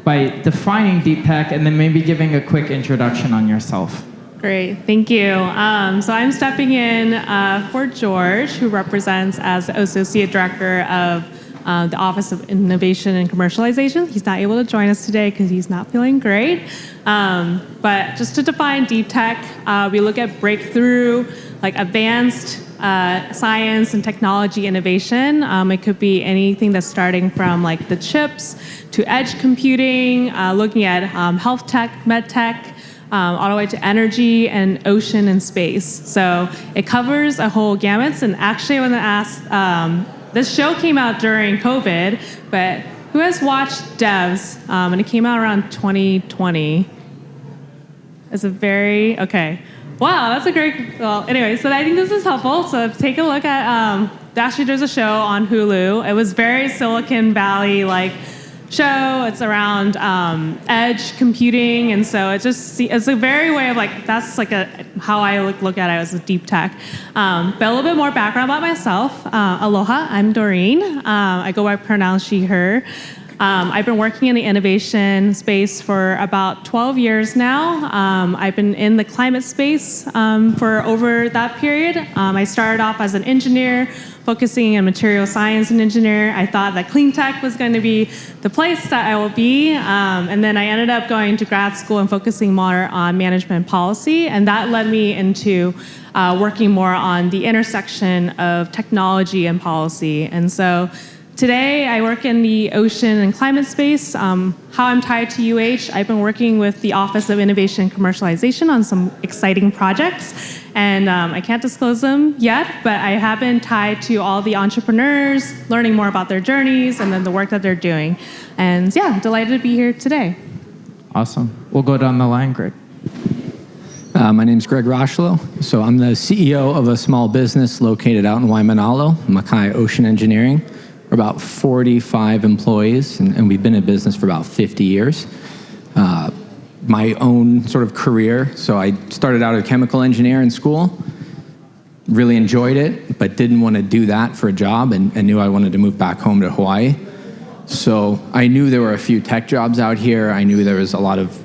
by defining DeepTech and then maybe giving a quick introduction on yourself. Great, thank you. So I'm stepping in for George, who represents as Associate Director of the Office of Innovation and Commercialization. He's not able to join us today because he's not feeling great. But just to define DeepTech, we look at breakthrough, like advanced science and technology innovation. It could be anything that's starting from like the chips to edge computing, looking at health tech, med tech, all the way to energy and ocean and space. So it covers a whole gamut. And actually I want to ask, this show came out during COVID, but who has watched Devs? And it came out around 2020. It's a very, okay. Wow, that's a great, well, anyway, so I think this is helpful. So take a look at, actually there's a show on Hulu. It was very Silicon Valley-like show. It's around edge computing, and so it's a very way of like, that's like how I look at it as a deep tech. But a little bit more background about myself. Aloha, I'm Doreen. I go by pronouns she, her. I've been working in the innovation space for about 12 years now. I've been in the climate space for over that period. I started off as an engineer, focusing on material science and engineer. I thought that clean tech was going to be the place that I will be. And then I ended up going to grad school and focusing more on management policy. And that led me into working more on the intersection of technology and policy. And so today, I work in the ocean and climate space. How I'm tied to UH, I've been working with the Office of Innovation and Commercialization on some exciting projects. And I can't disclose them yet, but I have been tied to all the entrepreneurs, learning more about their journeys, and then the work that they're doing. And yeah, I'm delighted to be here today. Awesome. We'll go down the line, Greg. My name's Greg Rochelo. So I'm the CEO of a small business located out in Waimanalo, Makai Ocean Engineering. We're about 45 employees, and we've been in business for about 50 years. My own sort of career, so I started out as a chemical engineer in school, really enjoyed it, but didn't want to do that for a job and knew I wanted to move back home to Hawaii. So I knew there were a few tech jobs out here. I knew there was a lot of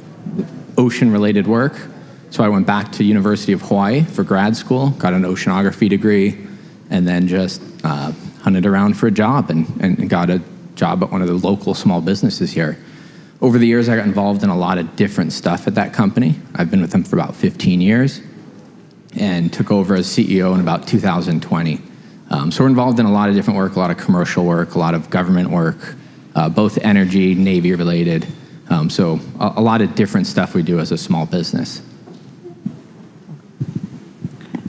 ocean-related work. So I went back to University of Hawaii for grad school, got an oceanography degree, and then just hunted around for a job and got a job at one of the local small businesses here. Over the years, I got involved in a lot of different stuff at that company. I've been with them for about 15 years and took over as CEO in about 2020. So we're involved in a lot of different work, a lot of commercial work, a lot of government work, both energy, Navy related. So a lot of different stuff we do as a small business.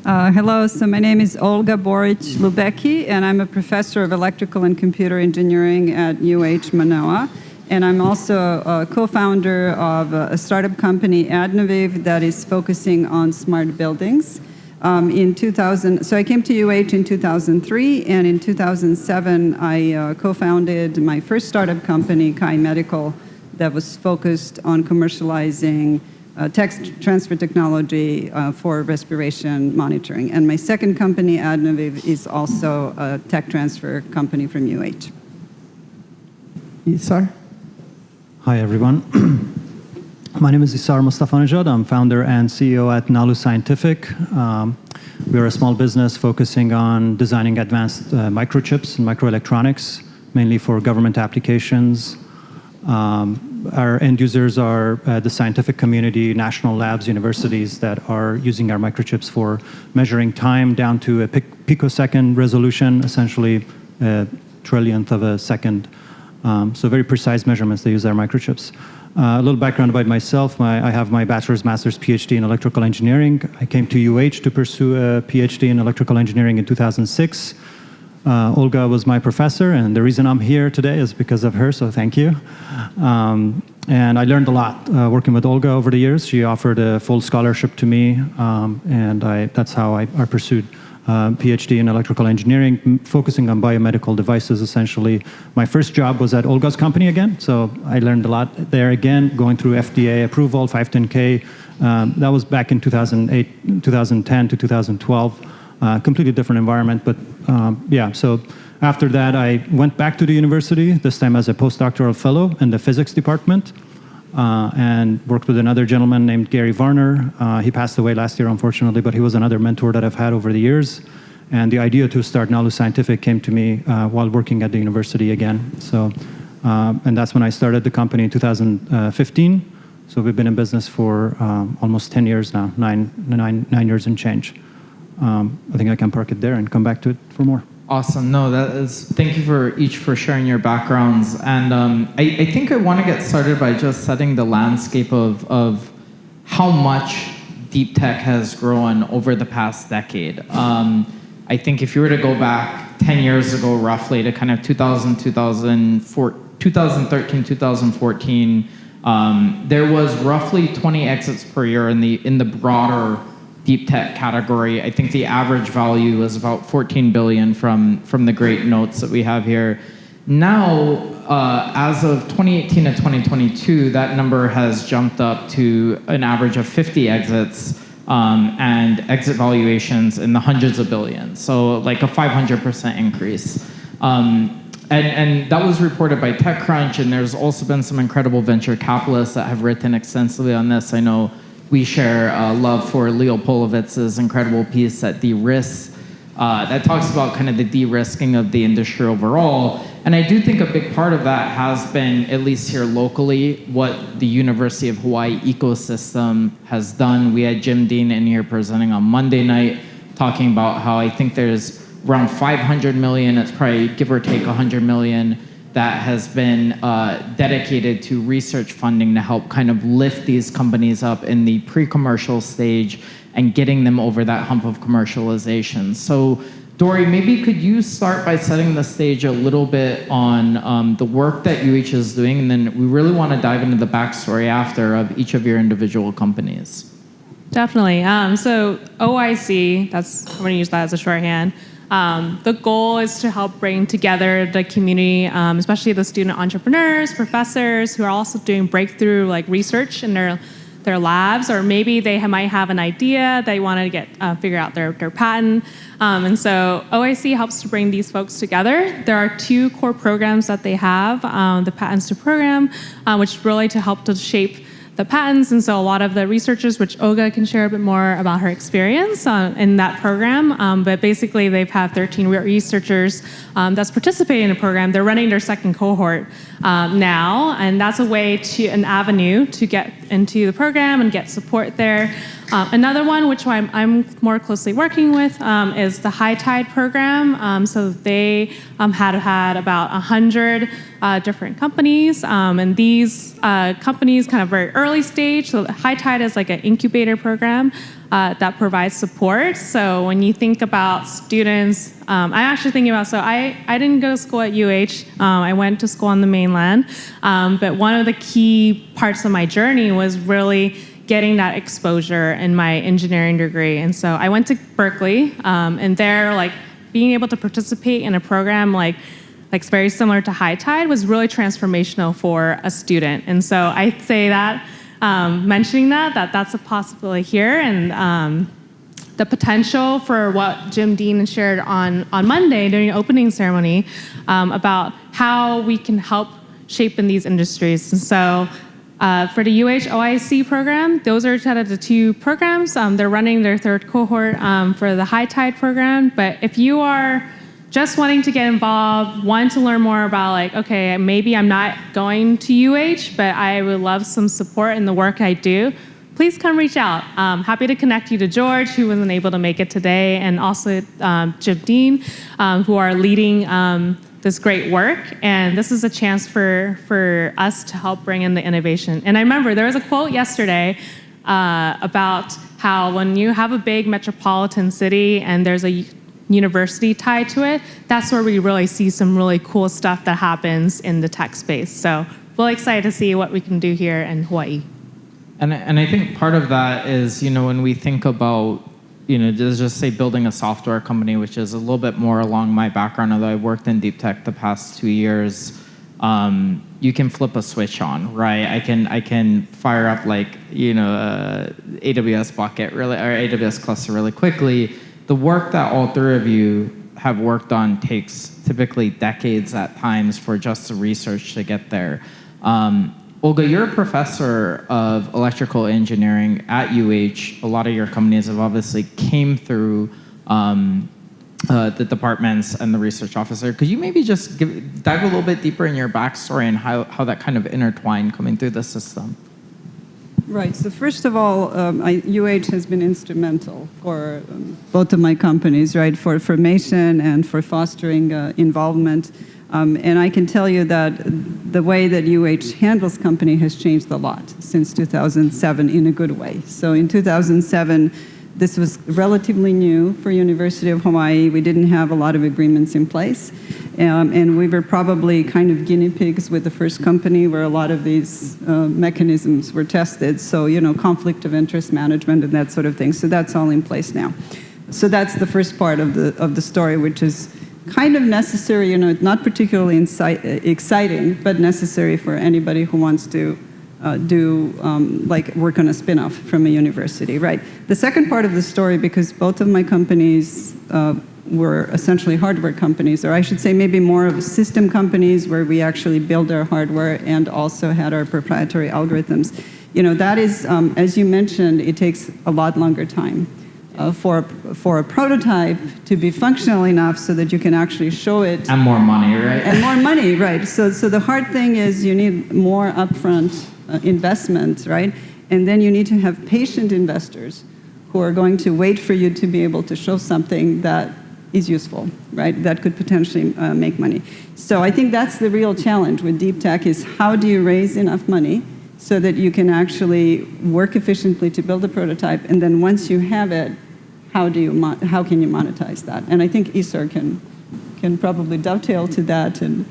Hello, so my name is Olga Boric-Lubecki, and I'm a professor of electrical and computer engineering at UH Manoa. And I'm also a co-founder of a startup company, Adnoviv, that is focusing on smart buildings. So I came to UH in 2003, and in 2007, I co-founded my first startup company, Kai Medical, that was focused on commercializing tech transfer technology for respiration monitoring. And my second company, Adnoviv, is also a tech transfer company from UH. Isar? Hi, everyone. My name is Isar Mustafanejad. I'm founder and CEO at Nalu Scientific. We're a small business focusing on designing advanced microchips and microelectronics, mainly for government applications. Our end users are the scientific community, national labs, universities that are using our microchips for measuring time down to a picosecond resolution, essentially a trillionth of a second. So very precise measurements, they use our microchips. A little background about myself. I have my bachelor's, master's, PhD in electrical engineering. I came to UH to pursue a PhD in electrical engineering in 2006. Olga was my professor, and the reason I'm here today is because of her, so thank you. And I learned a lot working with Olga over the years. She offered a full scholarship to me, and that's how I pursued PhD in electrical engineering, focusing on biomedical devices, essentially. My first job was at Olga's company again, so I learned a lot there again, going through FDA approval, 510K. That was back in 2008, 2010 to 2012. completely different environment. But yeah, so after that, I went back to the university, this time as a postdoctoral fellow in the physics department, and worked with another gentleman named Gary Varner. He passed away last year, unfortunately, but he was another mentor that I've had over the years. And the idea to start Nalu Scientific came to me while working at the university again. So, and that's when I started the company in 2015. So we've been in business for almost 10 years now, nine years and change. I think I can park it there and come back to it for more. Awesome. No, that is. Thank you for sharing your backgrounds. And I think I want to get started by just setting the landscape of how much deep tech has grown over the past decade. I think if you were to go back 10 years ago, roughly, to kind of 2013, 2014, there was roughly 20 exits per year in the broader deep tech category. I think the average value was about 14 billion from the great notes that we have here. Now, as of 2018 to 2022, that number has jumped up to an average of 50 exits and exit valuations in the hundreds of billions. So like a 500% increase. And that was reported by TechCrunch, and there's also been some incredible venture capitalists that have written extensively on this. I know we share love for Leo Polovitz's incredible piece that de-risks, that talks about kind of the de-risking of the industry overall. And I do think a big part of that has been, at least here locally, what the University of Hawaii ecosystem has done. We had Jim Dean in here presenting on Monday night, talking about how I think there's around 500 million, it's probably give or take 100 million, that has been dedicated to research funding to help kind of lift these companies up in the pre-commercial stage and getting them over that hump of commercialization. So, Dory, maybe could you start by setting the stage a little bit on the work that UH is doing, and then we really want to dive into the backstory after of each of your individual companies. Definitely. So OIC, I'm going to use that as a shorthand. The goal is to help bring together the community, especially the student entrepreneurs, professors who are also doing breakthrough research in their labs, or maybe they might have an idea they want to get figure out their patent. And so OIC helps to bring these folks together. There are two core programs that they have, the Patents to Program, which really to help to shape the patents. And so a lot of the researchers, which Olga can share a bit more about her experience in that program, but basically they've had 13 researchers that's participating in the program. They're running their second cohort now, and that's an avenue to get into the program and get support there. Another one, which I'm more closely working with, is the High Tide program. So they had about 100 different companies, and these companies kind of very early stage. So High Tide is like an incubator program that provides support. So when you think about students, I'm actually thinking about, so I didn't go to school at UH. I went to school on the mainland. But one of the key parts of my journey was really getting that exposure in my engineering degree. And so I went to Berkeley, and there, being able to participate in a program like very similar to High Tide was really transformational for a student. And so I say that, mentioning that's a possibility here, and the potential for what Jim Dean shared on Monday during the opening ceremony about how we can help shape in these industries. And so for the UH OIC program, those are kind of the two programs. They're running their third cohort for the High Tide program. But if you are just wanting to get involved, want to learn more about okay, maybe I'm not going to UH, but I would love some support in the work I do, please come reach out. Happy to connect you to George, who wasn't able to make it today, and also Jim Dean, who are leading this great work. And this is a chance for us to help bring in the innovation. And I remember there was a quote yesterday about how when you have a big metropolitan city and there's a university tied to it, that's where we really see some really cool stuff that happens in the tech space. So really excited to see what we can do here in Hawaii. And I think part of that is, when we think about, just say building a software company, which is a little bit more along my background, although I worked in deep tech the past 2 years, you can flip a switch on, right? I can fire up AWS bucket or AWS cluster really quickly. the work that all three of you have worked on takes typically decades at times for just the research to get there. Olga, you're a professor of electrical engineering at UH. A lot of your companies have obviously came through the departments and the research officer. Could you maybe just dive a little bit deeper in your backstory and how that kind of intertwined coming through the system? Right. So first of all, UH has been instrumental for both of my companies, right, for formation and for fostering involvement. And I can tell you that the way that UH handles company has changed a lot since 2007 in a good way. So in 2007, this was relatively new for University of Hawaii. We didn't have a lot of agreements in place. And we were probably kind of guinea pigs with the first company where a lot of these mechanisms were tested. So, conflict of interest management and that sort of thing. So that's all in place now. So that's the first part of the story, which is kind of necessary, not particularly exciting, but necessary for anybody who wants to work on a spin-off from a university, right? The second part of the story, because both of my companies were essentially hardware companies, or I should say maybe more of system companies where we actually build our hardware and also had our proprietary algorithms. That is, as you mentioned, it takes a lot longer time for a prototype to be functional enough so that you can actually show it. And more money, right? And more money, right. So the hard thing is you need more upfront investment, right? And then you need to have patient investors who are going to wait for you to be able to show something that is useful, right? That could potentially make money. So I think that's the real challenge with deep tech is how do you raise enough money so that you can actually work efficiently to build a prototype, and then once you have it, how can you monetize that? And I think Isar can probably dovetail to that, and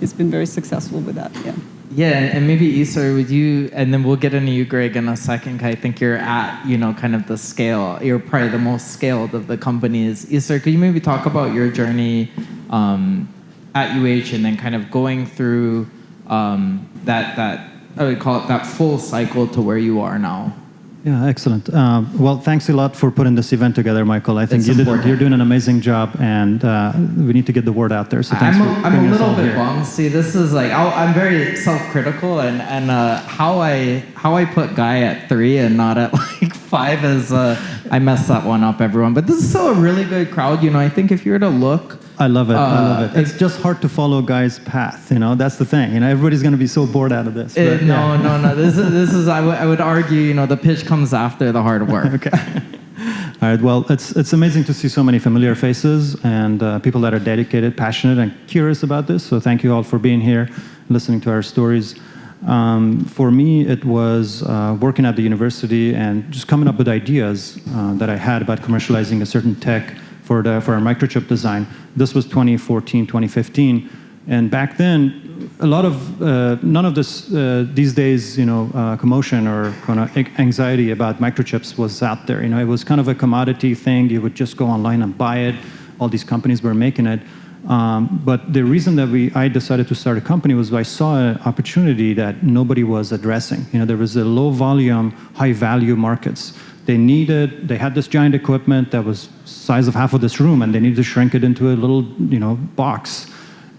it's been very successful with that, yeah. Yeah, and maybe Isar, would you, and then we'll get into you, Greg, in a second. I think you're at, kind of the scale. You're probably the most scaled of the companies. Isar, could you maybe talk about your journey at UH and then kind of going through that I would call it that full cycle to where you are now? Yeah, excellent. Well, thanks a lot for putting this event together, Michael. I think you're doing an amazing job, and we need to get the word out there. So thanks I'm a little bit bummed. See, this is like I'm very self-critical, and how I put Guy at 3 and not at like 5 is I messed that one up, everyone. But this is still a really good crowd. I think if you were to look. I love it. I love it. It's just hard to follow Guy's path. That's the thing. Everybody's going to be so bored out of this. But, no. This is. I would argue. The pitch comes after the hard work. Okay. All right. Well, it's amazing to see so many familiar faces and people that are dedicated, passionate, and curious about this. So thank you all for being here, listening to our stories. For me, it was working at the university and just coming up with ideas that I had about commercializing a certain tech for our microchip design. This was 2014, 2015, and back then, a lot of none of this these days, commotion or kind of anxiety about microchips was out there. It was kind of a commodity thing. You would just go online and buy it. All these companies were making it. But the reason that I decided to start a company was I saw an opportunity that nobody was addressing. There was a low volume, high value markets. They had this giant equipment that was size of half of this room, and they needed to shrink it into a little, box.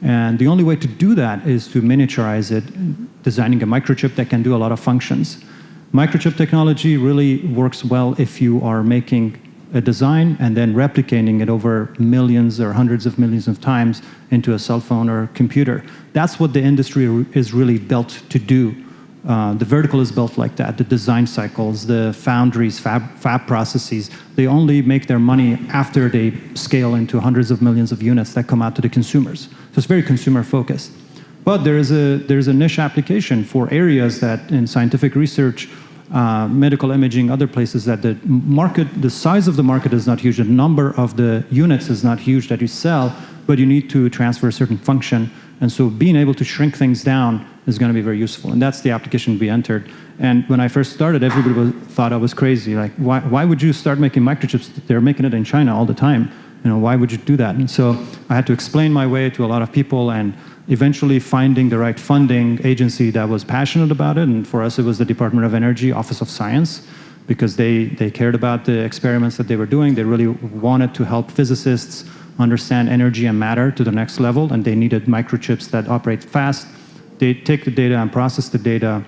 And the only way to do that is to miniaturize it, designing a microchip that can do a lot of functions. Microchip technology really works well if you are making a design and then replicating it over millions or hundreds of millions of times into a cell phone or computer. That's what the industry is really built to do. The vertical is built like that. The design cycles, the foundries, fab processes, they only make their money after they scale into hundreds of millions of units that come out to the consumers. So it's very consumer focused. But there's a niche application for areas that in scientific research, medical imaging, other places that the size of the market is not huge. The number of the units is not huge that you sell, but you need to transfer a certain function. And so being able to shrink things down is going to be very useful. And that's the application we entered. And when I first started, everybody thought I was crazy. Like, why would you start making microchips? They're making it in China all the time. Why would you do that? And so I had to explain my way to a lot of people, and eventually finding the right funding agency that was passionate about it. And for us, it was the Department of Energy, Office of Science, because they cared about the experiments that they were doing. They really wanted to help physicists understand energy and matter to the next level, and they needed microchips that operate fast. They take the data and process the data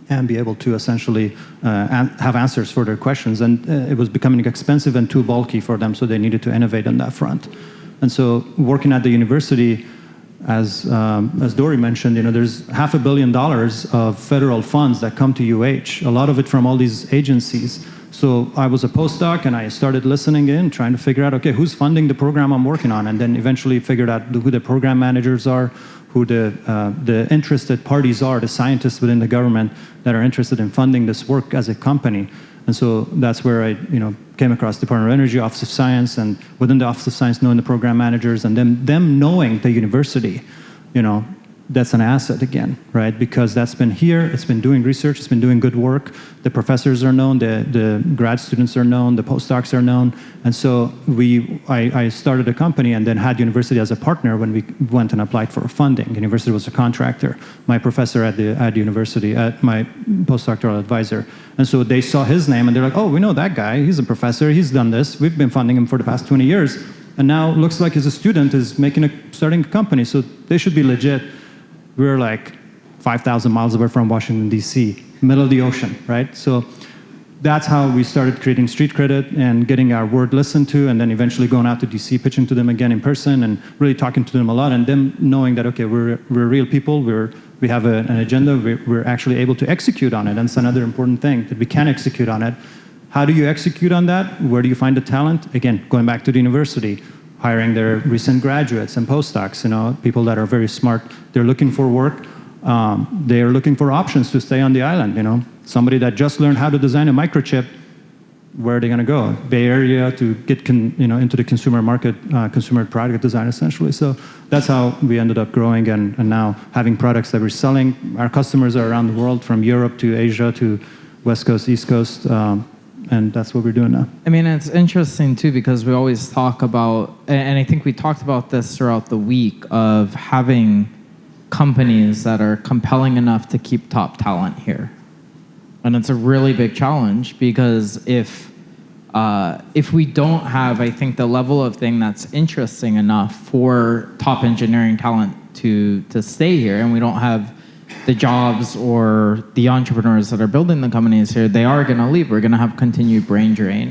and be able to essentially have answers for their questions. And it was becoming expensive and too bulky for them, so they needed to innovate on that front. And so working at the university, as Dory mentioned, there's $500 million of federal funds that come to UH, a lot of it from all these agencies. So I was a postdoc, and I started listening in, trying to figure out, okay, who's funding the program I'm working on? And then eventually figured out who the program managers are, who the interested parties are, the scientists within the government that are interested in funding this work as a company. And so that's where I came across Department of Energy, Office of Science, and within the Office of Science knowing the program managers, and them knowing the university, that's an asset again, right? Because that's been here, it's been doing research, it's been doing good work. The professors are known, the grad students are known, the postdocs are known. And so I started a company and then had university as a partner when we went and applied for funding. University was a contractor. My professor at university, my postdoctoral advisor. And so they saw his name and they're like, oh, we know that guy, he's a professor, he's done this. We've been funding him for the past 20 years. And now looks like he's a student is starting a company, so they should be legit. We were like 5,000 miles away from Washington, D.C., middle of the ocean, right? So that's how we started creating street credit and getting our word listened to, and then eventually going out to D.C., pitching to them again in person, and really talking to them a lot, and them knowing that, okay, we're real people, we have an agenda, we're actually able to execute on it, and that's another important thing, that we can execute on it. How do you execute on that? Where do you find the talent? Again, going back to the university, hiring their recent graduates and postdocs, people that are very smart. They're looking for work. They're looking for options to stay on the island, Somebody that just learned how to design a microchip, where are they going to go? Bay Area to get into the consumer market, consumer product design, essentially. So that's how we ended up growing and now having products that we're selling. Our customers are around the world, from Europe to Asia to West Coast, East Coast, and that's what we're doing now. I mean, it's interesting, too, because we always talk about, and I think we talked about this throughout the week, of having companies that are compelling enough to keep top talent here. And it's a really big challenge, because if we don't have, I think, the level of thing that's interesting enough for top engineering talent to stay here, and we don't have the jobs or the entrepreneurs that are building the companies here, they are going to leave. We're going to have continued brain drain.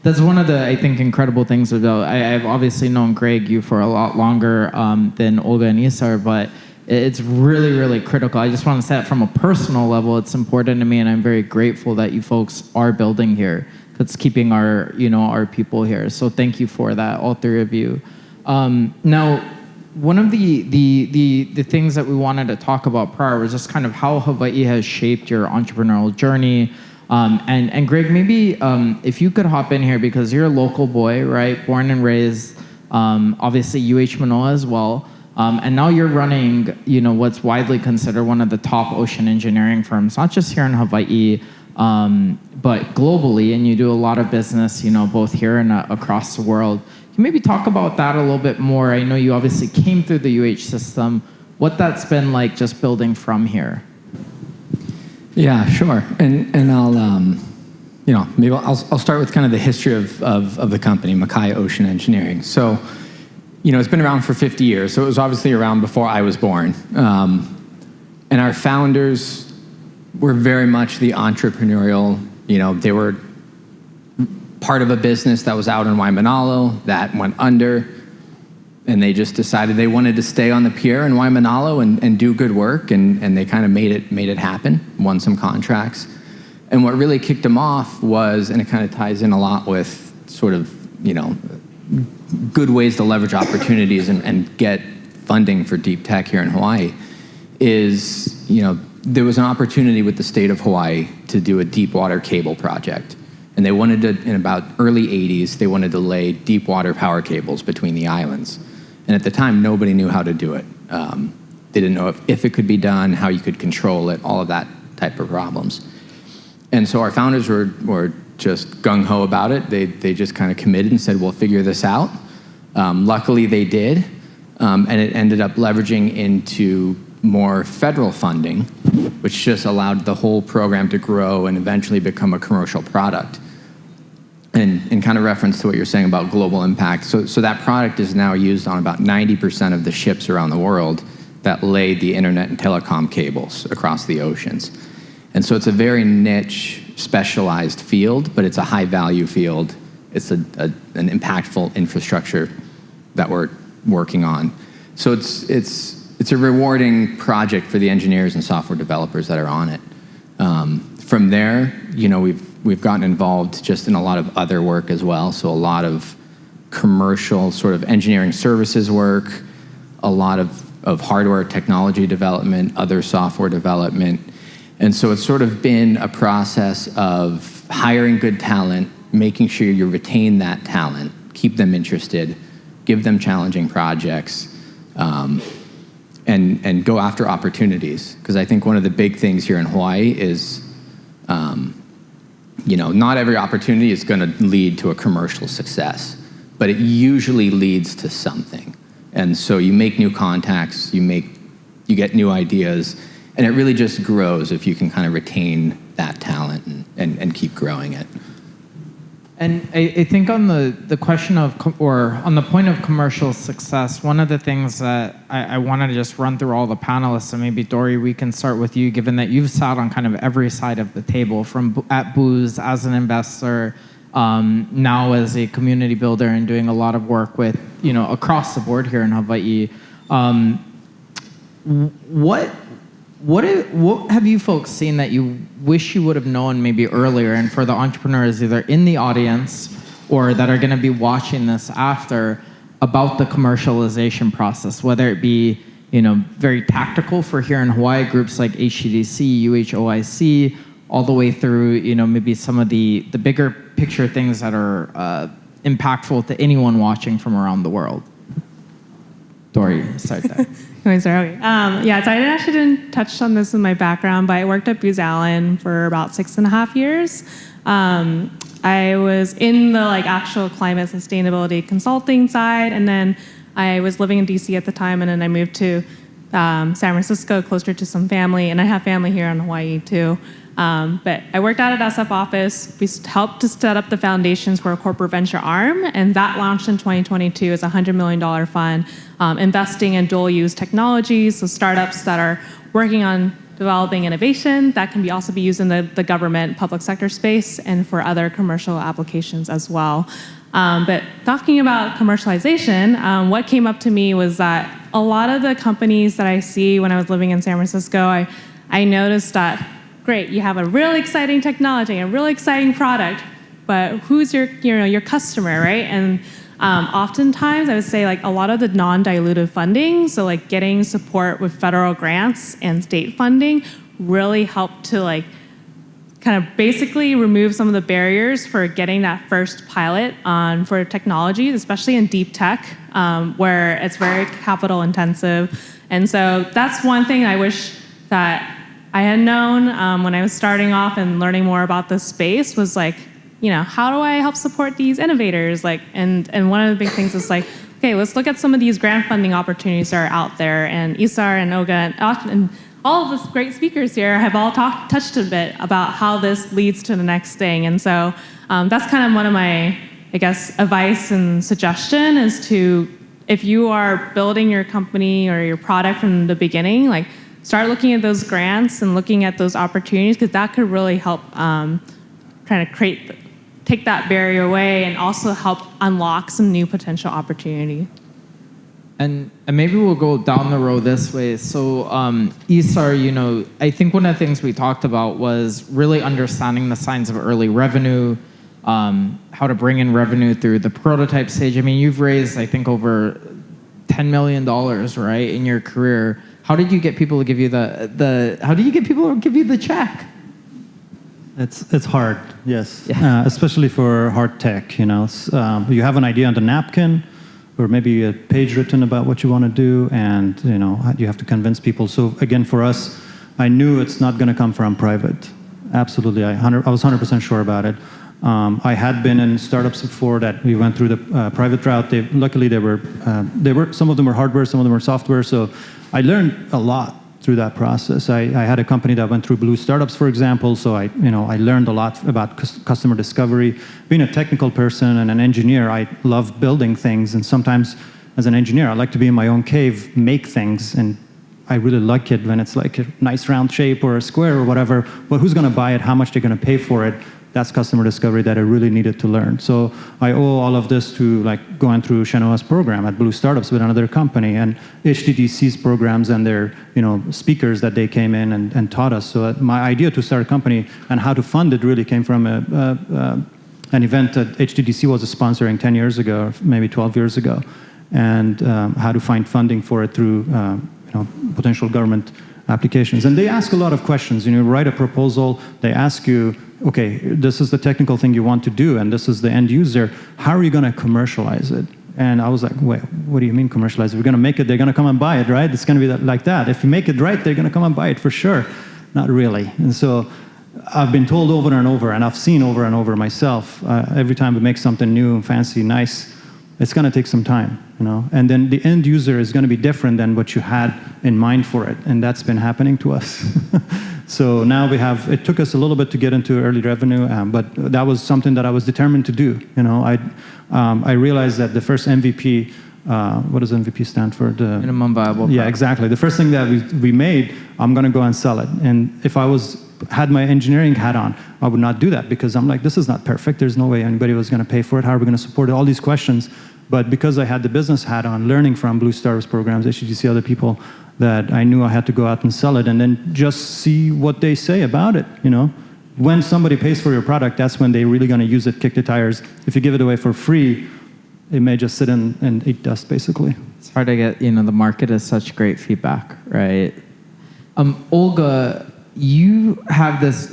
That's one of the, I think, incredible things about, I've obviously known Greg, you for a lot longer than Olga and Isar, but it's really, really critical. I just want to say that from a personal level, it's important to me, and I'm very grateful that you folks are building here. That's keeping our, our people here. So thank you for that, all three of you. Now, one of the things that we wanted to talk about prior was just kind of how Hawaii has shaped your entrepreneurial journey. And Greg, maybe if you could hop in here, because you're a local boy, right? Born and raised, obviously UH Manoa as well. And now you're running, what's widely considered one of the top ocean engineering firms, not just here in Hawaii, but globally. And you do a lot of business, both here and across the world. Can you maybe talk about that a little bit more? I know you obviously came through the UH system. What that's been like just building from here? Yeah, sure. And I'll, maybe I'll start with kind of the history of the company, Makai Ocean Engineering. So, it's been around for 50 years, so it was obviously around before I was born. And our founders were very much the entrepreneurial, they were part of a business that was out in Waimanalo that went under, and they just decided they wanted to stay on the pier in Waimanalo and do good work, and they kind of made it happen, won some contracts. And what really kicked them off was, and it kind of ties in a lot with sort of, good ways to leverage opportunities and get funding for deep tech here in Hawaii, is, there was an opportunity with the state of Hawaii to do a deep water cable project. And they wanted to, in about early 80s, they wanted to lay deep water power cables between the islands. And at the time, nobody knew how to do it. They didn't know if it could be done, how you could control it, all of that type of problems. And so our founders were just gung-ho about it. They just kind of committed and said, we'll figure this out. Luckily, they did. And it ended up leveraging into more federal funding, which just allowed the whole program to grow and eventually become a commercial product. And in kind of reference to what you're saying about global impact, so that product is now used on about 90% of the ships around the world that lay the internet and telecom cables across the oceans. And so it's a very niche, specialized field, but it's a high-value field. It's an impactful infrastructure that we're working on. So it's a rewarding project for the engineers and software developers that are on it. From there, we've gotten involved just in a lot of other work as well. So a lot of commercial sort of engineering services work, a lot of hardware technology development, other software development. And so it's sort of been a process of hiring good talent, making sure you retain that talent, keep them interested, give them challenging projects, and go after opportunities. Because I think one of the big things here in Hawaii is, not every opportunity is going to lead to a commercial success, but it usually leads to something. And so you make new contacts, you get new ideas, and it really just grows if you can kind of retain that talent and keep growing it. And I think on the question of, or on the point of commercial success, one of the things that I wanted to just run through all the panelists, and maybe Dory, we can start with you, given that you've sat on kind of every side of the table, from at Booz as an investor, now as a community builder and doing a lot of work with, across the board here in Hawaii. What have you folks seen that you wish you would have known maybe earlier, and for the entrepreneurs either in the audience or that are going to be watching this after, about the commercialization process, whether it be very tactical for here in Hawaii, groups like HTDC, UHOIC, all the way through maybe some of the bigger picture things that are impactful to anyone watching from around the world? Dory, start there. Okay. So I actually didn't touch on this in my background, but I worked at Booz Allen for about 6.5 years. I was in the actual climate sustainability consulting side, and then I was living in DC at the time, and then I moved to San Francisco, closer to some family, and I have family here in Hawaii too. But I worked out at SF office. We helped to set up the foundations for a corporate venture arm, and that launched in 2022 as a $100 million fund, investing in dual-use technologies, so startups that are working on developing innovation that can also be used in the government public sector space and for other commercial applications as well. But talking about commercialization, what came up to me was that a lot of the companies that I see when I was living in San Francisco, I noticed that, great, you have a really exciting technology, a really exciting product, but who's your customer, right? And oftentimes I would say a lot of the non-dilutive funding, so getting support with federal grants and state funding, really helped to kind of basically remove some of the barriers for getting that first pilot for technologies, especially in deep tech, where it's very capital intensive. And so that's one thing I wish that I had known when I was starting off and learning more about this space was how do I help support these innovators? And one of the big things is okay, let's look at some of these grant funding opportunities that are out there. And Isar and Olga and all of the great speakers here have all touched a bit about how this leads to the next thing. And so that's kind of one of my, advice and suggestion is to, if you are building your company or your product from the beginning, start looking at those grants and looking at those opportunities, because that could really help kind of take that barrier away and also help unlock some new potential opportunity. And maybe we'll go down the road this way. So, Isar, I think one of the things we talked about was really understanding the signs of early revenue, how to bring in revenue through the prototype stage. I mean, you've raised, I think, over $10 million, right, in your career. How did you get people to give you how do you get people to give you the check? It's hard, yes, Yeah. Especially for hard tech. You have an idea on the napkin, or maybe a page written about what you want to do, and you have to convince people. So again, for us, I knew it's not going to come from private. Absolutely, I was 100% sure about it. I had been in startups before that we went through the private route. Luckily, they were some of them were hardware, some of them were software. So I learned a lot through that process. I had a company that went through Blue Startups, for example, so I learned a lot about customer discovery. Being a technical person and an engineer, I love building things, and sometimes as an engineer, I like to be in my own cave, make things, and I really like it when it's like a nice round shape or a square or whatever, but who's going to buy it, how much they're going to pay for it? That's customer discovery that I really needed to learn. So I owe all of this to like going through Shanoa's program at Blue Startups with another company, and HTDC's programs and their speakers that they came in and taught us. So my idea to start a company and how to fund it really came from an event that HTDC was sponsoring 10 years ago, or maybe 12 years ago, and how to find funding for it through potential government applications. And they ask a lot of questions. You write a proposal, they ask you, okay, this is the technical thing you want to do, and this is the end user. How are you going to commercialize it? And I was like, wait, what do you mean commercialize it? We're going to make it, they're going to come and buy it, right? It's going to be like that. If you make it right, they're going to come and buy it for sure. Not really. And so I've been told over and over, and I've seen over and over myself, every time we make something new, fancy, nice, it's going to take some time, and then the end user is going to be different than what you had in mind for it, and that's been happening to us. So now it took us a little bit to get into early revenue, but that was something that I was determined to do. I realized that the first MVP, what does MVP stand for? The minimum viable product. Yeah, exactly. The first thing that we made, I'm going to go and sell it. And if I had my engineering hat on, I would not do that, because I'm like, this is not perfect. There's no way anybody was going to pay for it. How are we going to support it? All these questions. But because I had the business hat on, learning from Blue Startups programs, HTGC, other people, that I knew I had to go out and sell it and then just see what they say about it. When somebody pays for your product, that's when they're really going to use it, kick the tires. If you give it away for free, it may just sit and eat dust, basically. It's hard to get, the market is such great feedback, right? Olga, you have this,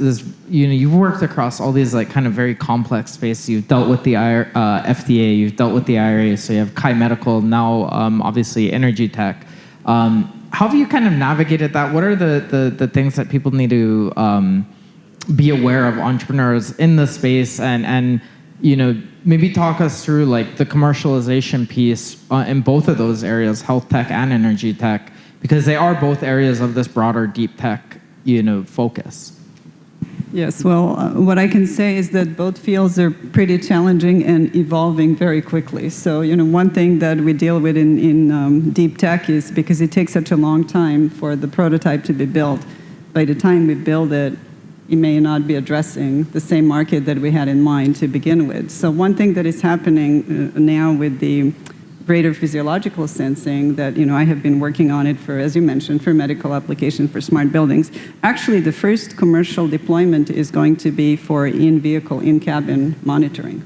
you've worked across all these like kind of very complex spaces. You've dealt with the FDA, you've dealt with the IRA, so you have Kai Medical, now obviously energy tech. How have you kind of navigated that? What are the things that people need to be aware of, entrepreneurs in the space, and maybe talk us through like the commercialization piece in both of those areas, health tech and energy tech, because they are both areas of this broader deep tech focus. Yes, well, what I can say is that both fields are pretty challenging and evolving very quickly. So, one thing that we deal with in deep tech is because it takes such a long time for the prototype to be built, by the time we build it, it may not be addressing the same market that we had in mind to begin with. So one thing that is happening now with the greater physiological sensing that, I have been working on it for, as you mentioned, for medical application for smart buildings. Actually, the first commercial deployment is going to be for in-vehicle, in-cabin monitoring.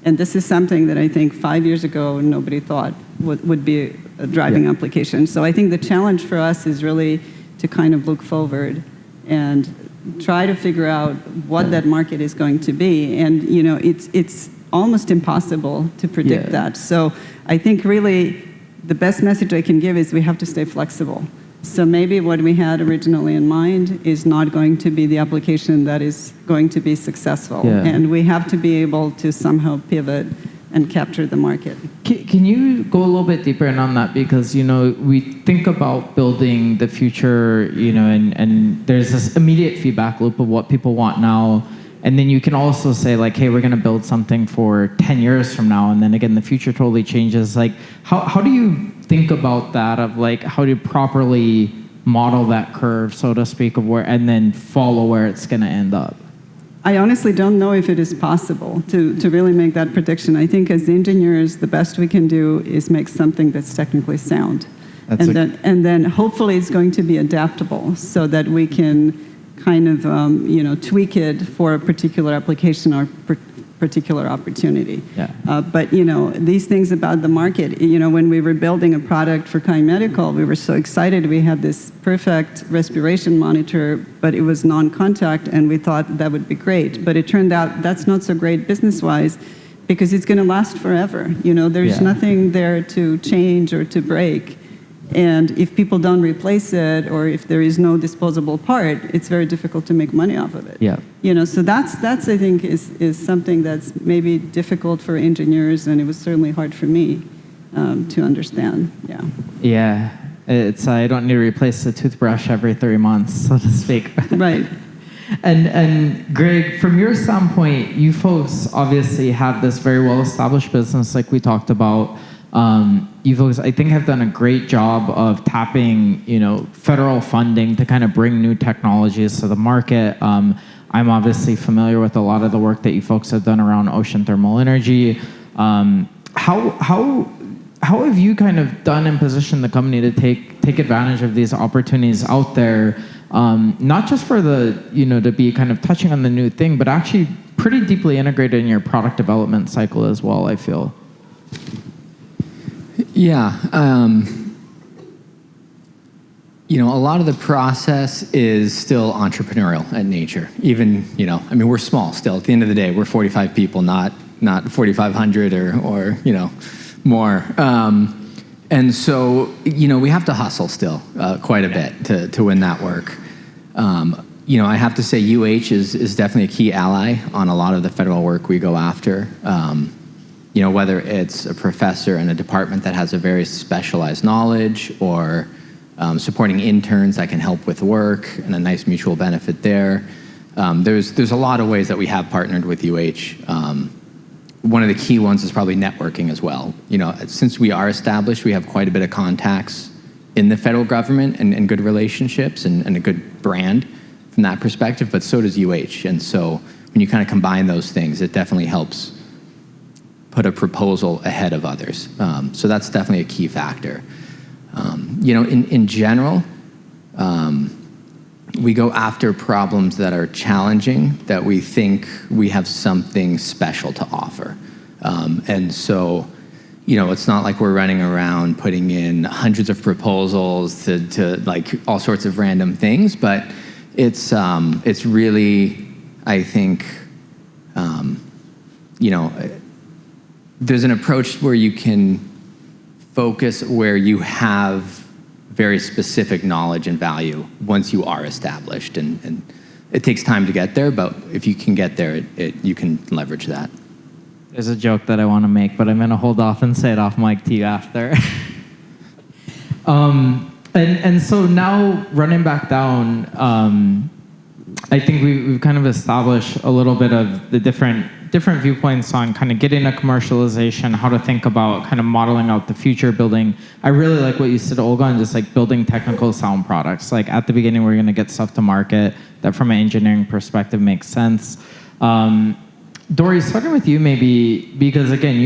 And this is something that I think 5 years ago, nobody thought would be a driving application. So I think the challenge for us is really to kind of look forward and try to figure out what that market is going to be. And, it's almost impossible to predict that. So I think really the best message I can give is we have to stay flexible. So maybe what we had originally in mind is not going to be the application that is going to be successful. And we have to be able to somehow pivot and capture the market. Can you go a little bit deeper in on that? Because, we think about building the future, and there's this immediate feedback loop of what people want now. And then you can also say like, hey, we're going to build something for 10 years from now. And then again, the future totally changes. Like, how do you think about that, of like, how do you properly model that curve, so to speak, of where, and then follow where it's going to end up? I honestly don't know if it is possible to really make that prediction. I think as engineers, the best we can do is make something that's technically sound. And then hopefully it's going to be adaptable so that we can kind of tweak it for a particular application or particular opportunity. But these things about the market, when we were building a product for Kai Medical, we were so excited. We had this perfect respiration monitor, but it was non-contact, and we thought that would be great. But it turned out that's not so great business-wise, because it's going to last forever. There's nothing there to change or to break. And if people don't replace it, or if there is no disposable part, it's very difficult to make money off of it. So that's I think is something that's maybe difficult for engineers, and it was certainly hard for me to understand. It's I don't need to replace the toothbrush every 3 months, so to speak. Right. And Greg, from your standpoint, you folks obviously have this very well-established business, like we talked about. You folks, I think, have done a great job of tapping, federal funding to kind of bring new technologies to the market. I'm obviously familiar with a lot of the work that you folks have done around ocean thermal energy. How have you kind of done and positioned the company to take advantage of these opportunities out there? Not just for to be kind of touching on the new thing, but actually pretty deeply integrated in your product development cycle as well, I feel. Yeah. A lot of the process is still entrepreneurial at nature. Even, we're small still. At the end of the day, we're 45 people, not 4,500 or more. And so, we have to hustle still quite a bit to win that work. I have to say UH is definitely a key ally on a lot of the federal work we go after. Whether it's a professor in a department that has a very specialized knowledge or supporting interns that can help with work and a nice mutual benefit there. There's a lot of ways that we have partnered with UH. One of the key ones is probably networking as well. Since we are established, we have quite a bit of contacts in the federal government and good relationships and a good brand from that perspective, but so does UH. And so when you kind of combine those things, it definitely helps put a proposal ahead of others. So that's definitely a key factor. In general, we go after problems that are challenging, that we think we have something special to offer. And so, it's not like we're running around putting in hundreds of proposals to like all sorts of random things, but it's really, I think, there's an approach where you can focus where you have very specific knowledge and value once you are established. And it takes time to get there, but if you can get there, you can leverage that. There's a joke that I want to make, but I'm going to hold off and say it off mic to you after. And so now running back down, I think we've kind of established a little bit of the different viewpoints on kind of getting a commercialization, how to think about kind of modeling out the future, building. I really like what you said, Olga, on just like building technical sound products. Like at the beginning, we're going to get stuff to market that from an engineering perspective makes sense. Dory, starting with you maybe, because again,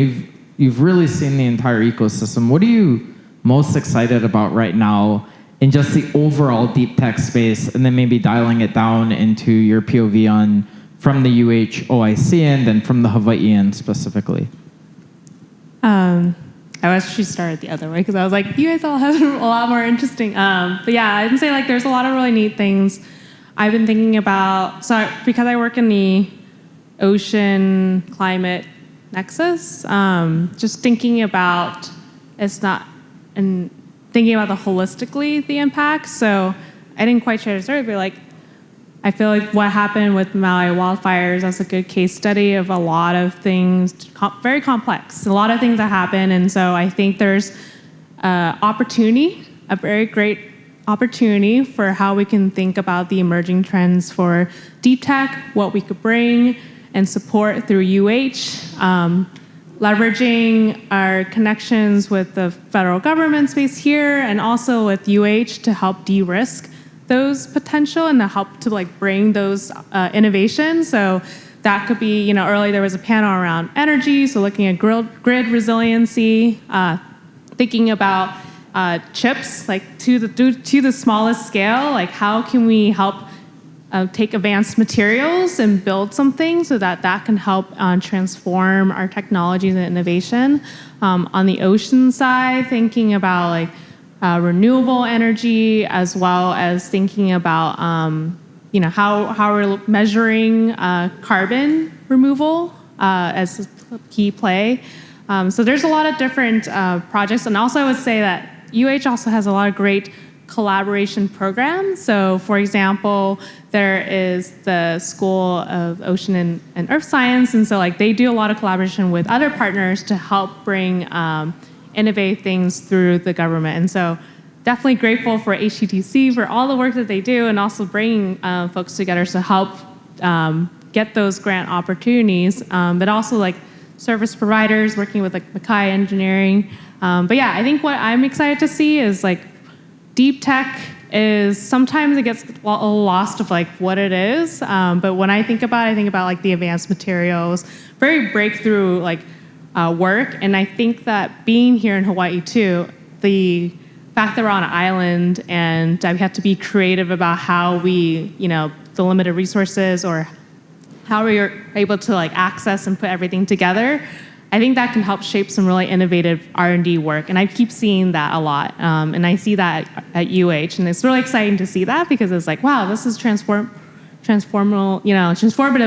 you've really seen the entire ecosystem. What are you most excited about right now in just the overall deep tech space, and then maybe dialing it down into your POV on from the UH OIC end and from the Hawaii end specifically? I actually started the other way because I was like, you guys all have a lot more interesting. But yeah, I'd say like there's a lot of really neat things I've been thinking about. So because I work in the ocean climate nexus, just thinking about thinking about the holistically the impact. So I didn't quite share the story, but like I feel like what happened with Maui wildfires, that's a good case study of a lot of things, very complex, a lot of things that happen. And so I think there's opportunity, a very great opportunity for how we can think about the emerging trends for deep tech, what we could bring and support through UH, leveraging our connections with the federal government space here and also with UH to help de-risk those potential and to help to like bring those innovations. So that could be, earlier there was a panel around energy, so looking at grid resiliency, thinking about chips, like to the smallest scale, like how can we help take advanced materials and build something so that can help transform our technologies and innovation. On the ocean side, thinking about like renewable energy, as well as thinking about how we're measuring carbon removal as a key play. So there's a lot of different projects, and also I would say that UH also has a lot of great collaboration programs. So for example, there is the School of Ocean and Earth Science, and so like they do a lot of collaboration with other partners to help bring innovate things through the government. And so definitely grateful for HTTC for all the work that they do and also bringing folks together to help get those grant opportunities, but also like service providers working with like Mackay Engineering. But yeah, I think what I'm excited to see is like deep tech is sometimes it gets a little lost of like what it is. But when I think about like the advanced materials, very breakthrough like work. And I think that being here in Hawaii too, the fact that we're on an island and we have to be creative about how we, the limited resources or how we are able to like access and put everything together, I think that can help shape some really innovative R&D work. And I keep seeing that a lot. And I see that at UH. And it's really exciting to see that because it's like, wow, this is transformative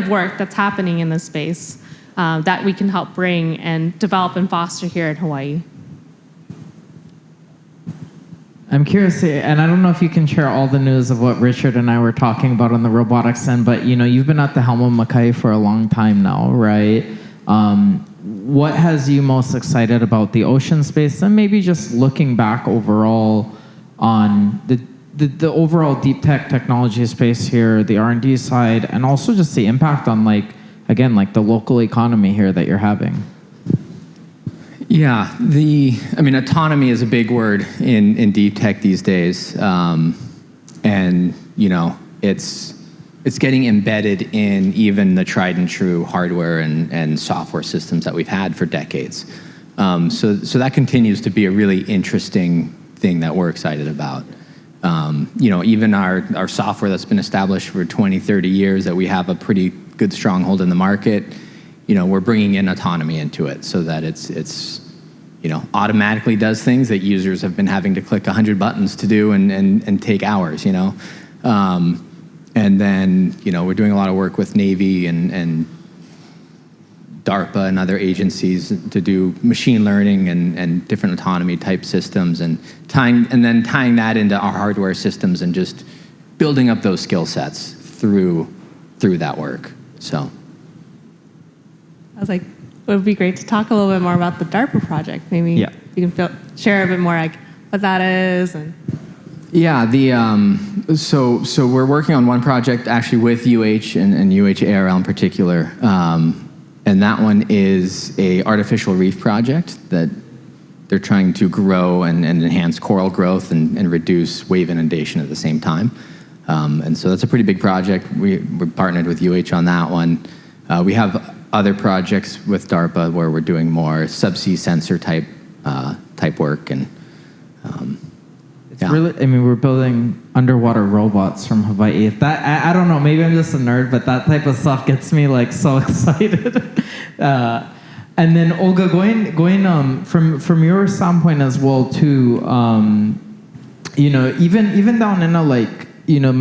work that's happening in this space that we can help bring and develop and foster here in Hawaii. I'm curious, and I don't know if you can share all the news of what Richard and I were talking about on the robotics end, but you've been at the helm of Mackay for a long time now, right? What has you most excited about the ocean space, and maybe just looking back overall on the overall deep tech technology space here, the R&D side, and also just the impact on the local economy here that you're having? Yeah, autonomy is a big word in deep tech these days, and it's getting embedded in even the tried and true hardware and software systems that we've had for decades. So that continues to be a really interesting thing that we're excited about. Even our software that's been established for 20, 30 years that we have a pretty good stronghold in the market, we're bringing in autonomy into it so that it's automatically does things that users have been having to click 100 buttons to do and take hours, And then, we're doing a lot of work with Navy and DARPA and other agencies to do machine learning and different autonomy type systems and tying that into our hardware systems and just building up those skill sets through that work. So I was like, it would be great to talk a little bit more about the DARPA project. Maybe you can share a bit more like what that is and. Yeah, so we're working on one project actually with UH and UH ARL in particular, and that one is a artificial reef project that they're trying to grow and enhance coral growth and reduce wave inundation at the same time. And so that's a pretty big project. We're partnered with UH on that one. We have other projects with DARPA where we're doing more subsea sensor type work and. Really, we're building underwater robots from Hawaii. I don't know, maybe I'm just a nerd, but that type of stuff gets me so excited. And then Olga, going from your standpoint as well too, even down in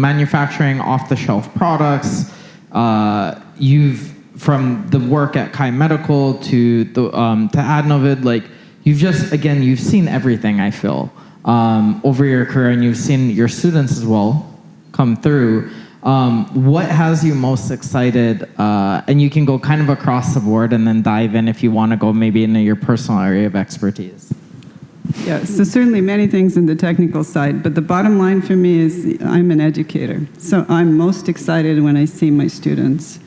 manufacturing off-the-shelf products, you've from the work at Kai Medical to Adnovid, you've seen everything. I feel. Over your career, and you've seen your students as well come through. What has you most excited? And you can go kind of across the board and then dive in if you want to go maybe into your personal area of expertise. Yeah, so certainly many things in the technical side, but the bottom line for me is I'm an educator. So I'm most excited when I see my students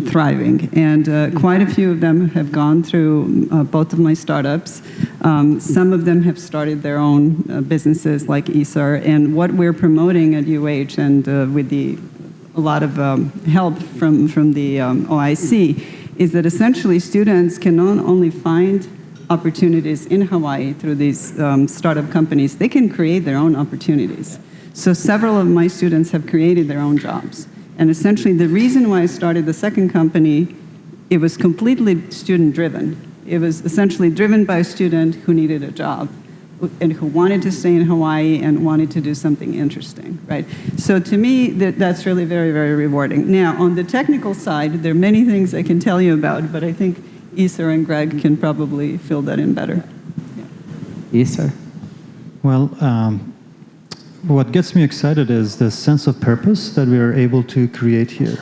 thriving. And quite a few of them have gone through both of my startups. Some of them have started their own businesses like ESAR. And what we're promoting at UH and with a lot of help from the OIC is that essentially students can not only find opportunities in Hawaii through these startup companies, they can create their own opportunities. So several of my students have created their own jobs. And essentially, the reason why I started the second company, it was completely student-driven. It was essentially driven by a student who needed a job and who wanted to stay in Hawaii and wanted to do something interesting, right? So to me, that's really very, very rewarding. Now, on the technical side, there are many things I can tell you about, but I think Isar and Greg can probably fill that in better. Yeah. Isar? Well, what gets me excited is the sense of purpose that we are able to create here.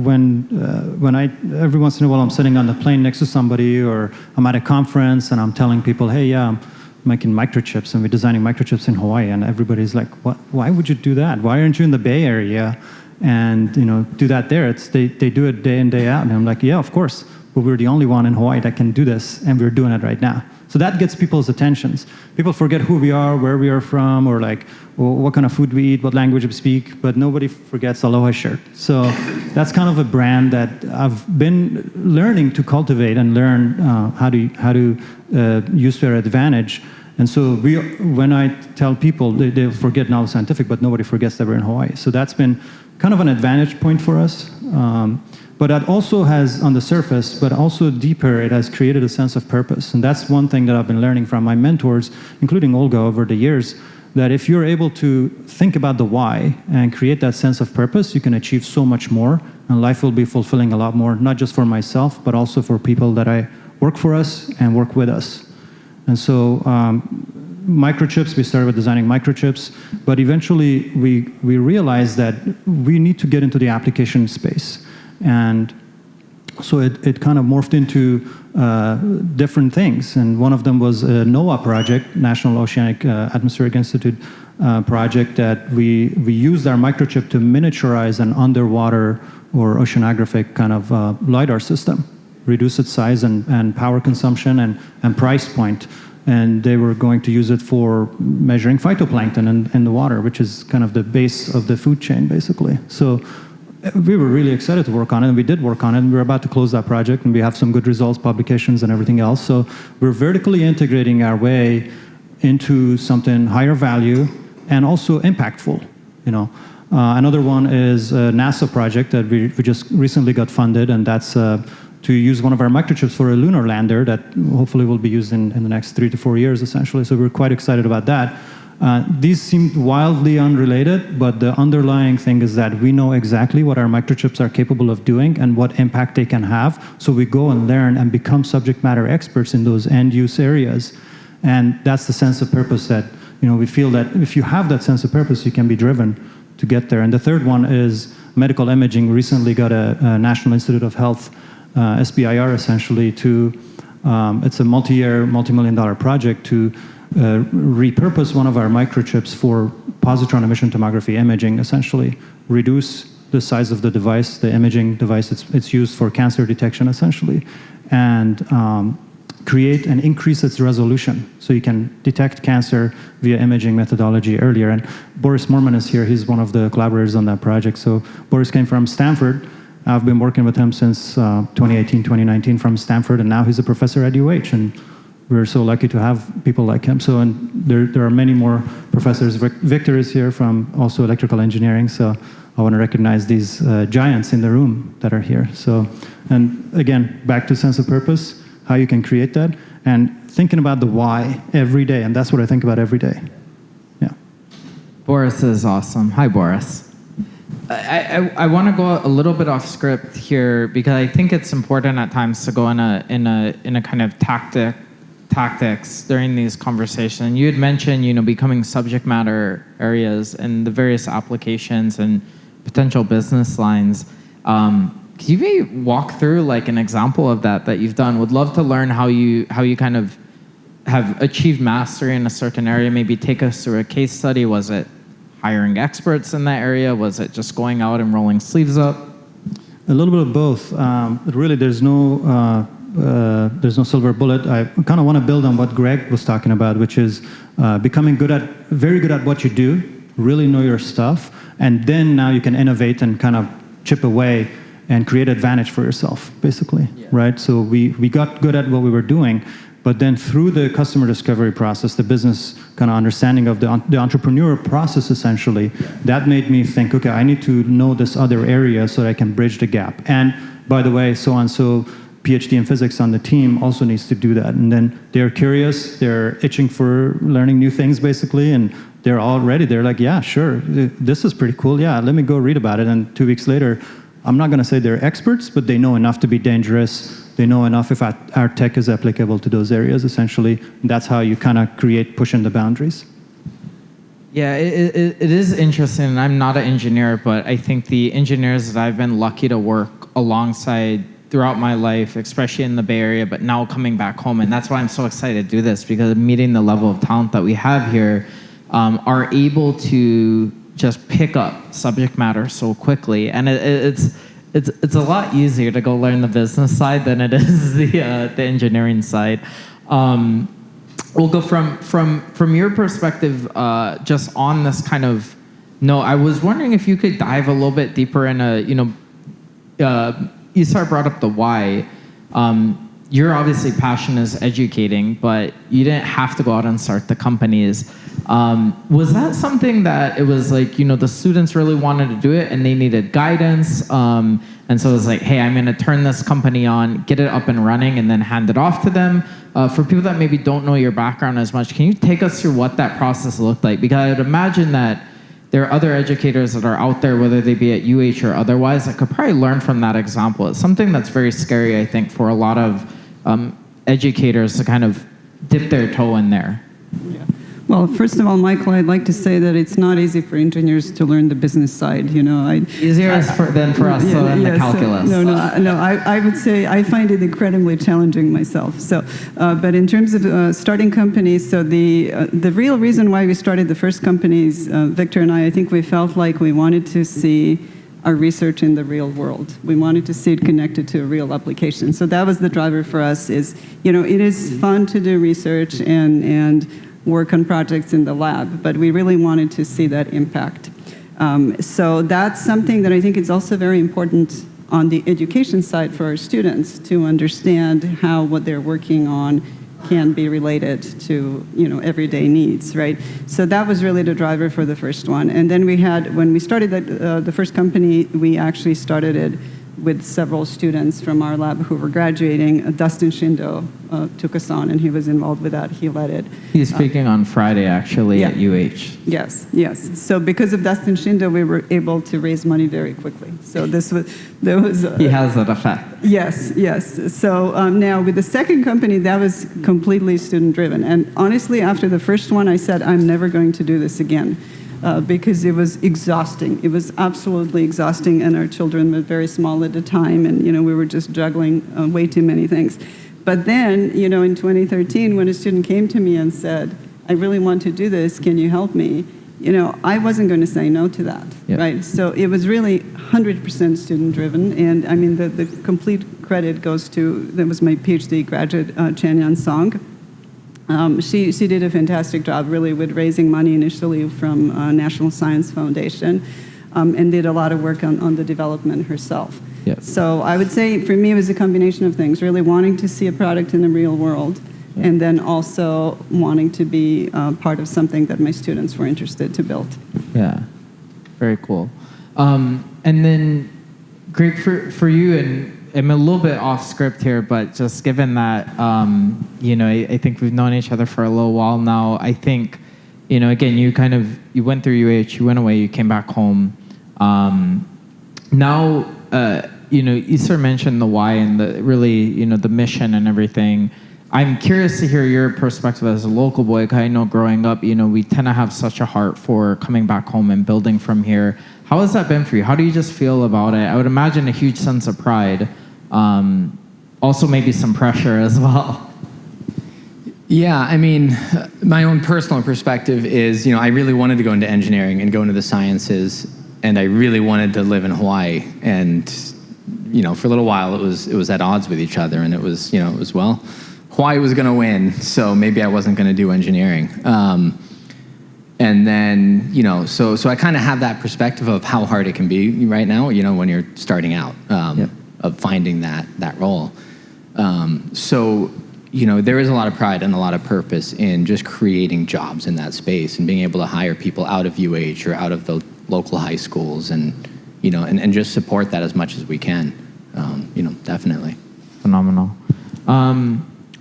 When I every once in a while I'm sitting on the plane next to somebody, or I'm at a conference and I'm telling people, hey, yeah, making microchips, and we're designing microchips in Hawaii, and everybody's like, "What? Why would you do that? Why aren't you in the Bay Area and do that there?" They do it day in, day out, and I'm like, "Yeah, of course, but we're the only one in Hawaii that can do this, and we're doing it right now." So that gets people's attentions. People forget who we are, where we are from, or like what kind of food we eat, what language we speak, but nobody forgets ALOHA shirt. So that's kind of a brand that I've been learning to cultivate and learn how to use to our advantage. And so when I tell people, they'll forget Nalo Scientific, but nobody forgets that we're in Hawaii. So that's been kind of an advantage point for us. But that also has, on the surface, but also deeper, it has created a sense of purpose. And that's one thing that I've been learning from my mentors, including Olga over the years, that if you're able to think about the why and create that sense of purpose, you can achieve so much more, and life will be fulfilling a lot more, not just for myself, but also for people that I work for us and work with us. And so microchips, we started with designing microchips, but eventually we realized that we need to get into the application space. And so it kind of morphed into different things. And one of them was a NOAA project, National Oceanic Atmospheric Institute project, that we used our microchip to miniaturize an underwater or oceanographic kind of LiDAR system, reduce its size and power consumption and price point. And they were going to use it for measuring phytoplankton in the water, which is kind of the base of the food chain, basically. So we were really excited to work on it, and we did work on it, and we're about to close that project, and we have some good results, publications, and everything else. So we're vertically integrating our way into something higher value and also impactful. Another one is a NASA project that we just recently got funded, and that's to use one of our microchips for a lunar lander that hopefully will be used in the next 3 to 4 years, essentially. So we're quite excited about that. These seem wildly unrelated, but the underlying thing is that we know exactly what our microchips are capable of doing and what impact they can have. So we go and learn and become subject matter experts in those end-use areas. And that's the sense of purpose that we feel that if you have that sense of purpose, you can be driven to get there. And the third one is medical imaging. Recently got a National Institute of Health, SBIR essentially, it's a multi-year, multi-million-dollar project to repurpose one of our microchips for positron emission tomography imaging, essentially reduce the size of the device, the imaging device it's used for cancer detection, essentially, and create and increase its resolution so you can detect cancer via imaging methodology earlier. And Boris Morman is here. He's one of the collaborators on that project. So Boris came from Stanford. I've been working with him since 2018, 2019 from Stanford, and now he's a professor at UH. And we're so lucky to have people like him. So, and there are many more professors. Victor is here from also electrical engineering. So I want to recognize these giants in the room that are here. So, and again, back to sense of purpose, how you can create that, and thinking about the why every day. And that's what I think about every day. Yeah. Boris is awesome. Hi, Boris. I want to go a little bit off script here because I think it's important at times to go in a kind of tactics during these conversations. You had mentioned, becoming subject matter areas and the various applications and potential business lines. Can you maybe walk through like an example of that you've done? Would love to learn how you kind of have achieved mastery in a certain area. Maybe take us through a case study. Was it hiring experts in that area? Was it just going out and rolling sleeves up? A little bit of both. Really, there's no silver bullet. I kind of want to build on what Greg was talking about, which is becoming very good at what you do, really know your stuff, and then now you can innovate and kind of chip away and create advantage for yourself, basically, right? So we got good at what we were doing, but then through the customer discovery process, the business kind of understanding of the entrepreneur process, essentially, that made me think, okay, I need to know this other area so that I can bridge the gap. And by the way, so-and-so PhD in physics on the team also needs to do that. And then they're curious, they're itching for learning new things, basically, and they're all ready. They're like, yeah, sure, this is pretty cool. Yeah, let me go read about it. And 2 weeks later, I'm not going to say they're experts, but they know enough to be dangerous. They know enough if our tech is applicable to those areas, essentially. That's how you kind of pushing the boundaries. Yeah, it is interesting. And I'm not an engineer, but I think the engineers that I've been lucky to work alongside throughout my life, especially in the Bay Area, but now coming back home. And that's why I'm so excited to do this, because meeting the level of talent that we have here, are able to just pick up subject matter so quickly. And it's a lot easier to go learn the business side than it is the engineering side. We'll go from your perspective, just on this kind of. No, I was wondering if you could dive a little bit deeper into, Isar brought up the why. You're obviously passionate is educating, but you didn't have to go out and start the companies. Was that something that it was like, the students really wanted to do it and they needed guidance? And so it was like, hey, I'm going to turn this company on, get it up and running, and then hand it off to them. For people that maybe don't know your background as much, can you take us through what that process looked like? Because I would imagine that there are other educators that are out there, whether they be at UH or otherwise, that could probably learn from that example. It's something that's very scary, I think, for a lot of educators to kind of dip their toe in there. Yeah. Well, first of all, Michael, I'd like to say that it's not easy for engineers to learn the business side. Easier than for us to learn the calculus. I would say I find it incredibly challenging myself. So, but in terms of starting companies, so the real reason why we started the first companies, Victor and I think we felt like we wanted to see our research in the real world. We wanted to see it connected to a real application. So that was the driver for us. It is fun to do research and work on projects in the lab, but we really wanted to see that impact. So that's something that I think is also very important on the education side for our students to understand how what they're working on can be related to everyday needs, right? So that was really the driver for the first one. And then when we started the first company, we actually started it with several students from our lab who were graduating. Dustin Shindo took us on, and he was involved with that. He led it. He's speaking on Friday, actually, at UH. Yes. So because of Dustin Shindo, we were able to raise money very quickly. So he has that effect. Yes. So now with the second company, that was completely student-driven. And honestly, after the first one, I said, I'm never going to do this again. Because it was exhausting. It was absolutely exhausting, and our children were very small at the time, and we were just juggling way too many things. But then, in 2013, when a student came to me and said, I really want to do this, can you help me? I wasn't going to say no to that, right? So it was really 100% student-driven, and I mean, the complete credit goes to, that was my PhD graduate, Chanyan Song. She did a fantastic job, really, with raising money initially from National Science Foundation, and did a lot of work on the development herself. Yep. So I would say, for me, it was a combination of things, really wanting to see a product in the real world, and then also wanting to be part of something that my students were interested to build. Yeah. Very cool. And then, great for you, and I'm a little bit off script here, but just given that, I think we've known each other for a little while now, I think, again, you went through UH, you went away, you came back home. Now, Isar mentioned the why and the mission and everything. I'm curious to hear your perspective as a local boy, because I know growing up, we tend to have such a heart for coming back home and building from here. How has that been for you? How do you just feel about it? I would imagine a huge sense of pride. Also maybe some pressure as well. Yeah, I mean, my own personal perspective is, I really wanted to go into engineering and go into the sciences, and I really wanted to live in Hawaii. And, for a little while it was at odds with each other, and it was Hawaii was going to win, so maybe I wasn't going to do engineering. And then, so I kind of have that perspective of how hard it can be right now, when you're starting out, of finding that role. So, there is a lot of pride and a lot of purpose in just creating jobs in that space and being able to hire people out of UH or out of the local high schools and just support that as much as we can, definitely. Phenomenal.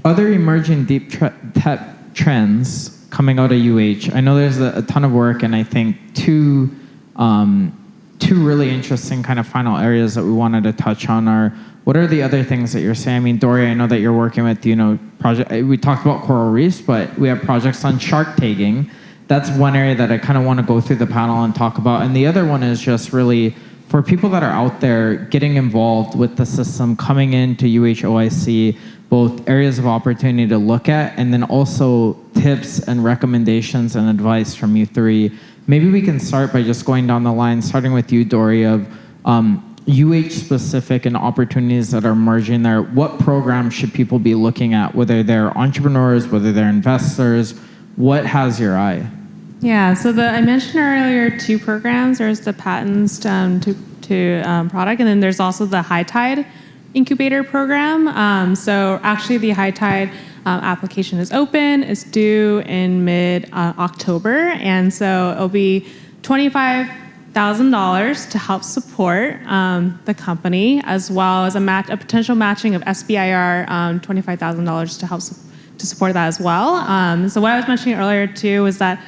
Other emerging deep tech trends coming out of UH. I know there's a ton of work, and I think two really interesting kind of final areas that we wanted to touch on are, what are the other things that you're saying? I mean, Dory, I know that you're working with, project. We talked about coral reefs, but we have projects on shark tagging. That's one area that I kind of want to go through the panel and talk about. And the other one is just really for people that are out there getting involved with the system, coming into UHOIC, both areas of opportunity to look at, and then also tips and recommendations and advice from you three. Maybe we can start by just going down the line, starting with you, Dory, of UH-specific and opportunities that are emerging there. What programs should people be looking at, whether they're entrepreneurs, whether they're investors? What has your eye? Yeah, so I mentioned earlier 2 programs. There's the patents to product, and then there's also the High Tide Incubator program. So actually the High Tide application is open. It's due in mid-October, and so it'll be $25,000 to help support the company, as well as a potential matching of SBIR $25,000 to help to support that as well. So what I was mentioning earlier too is that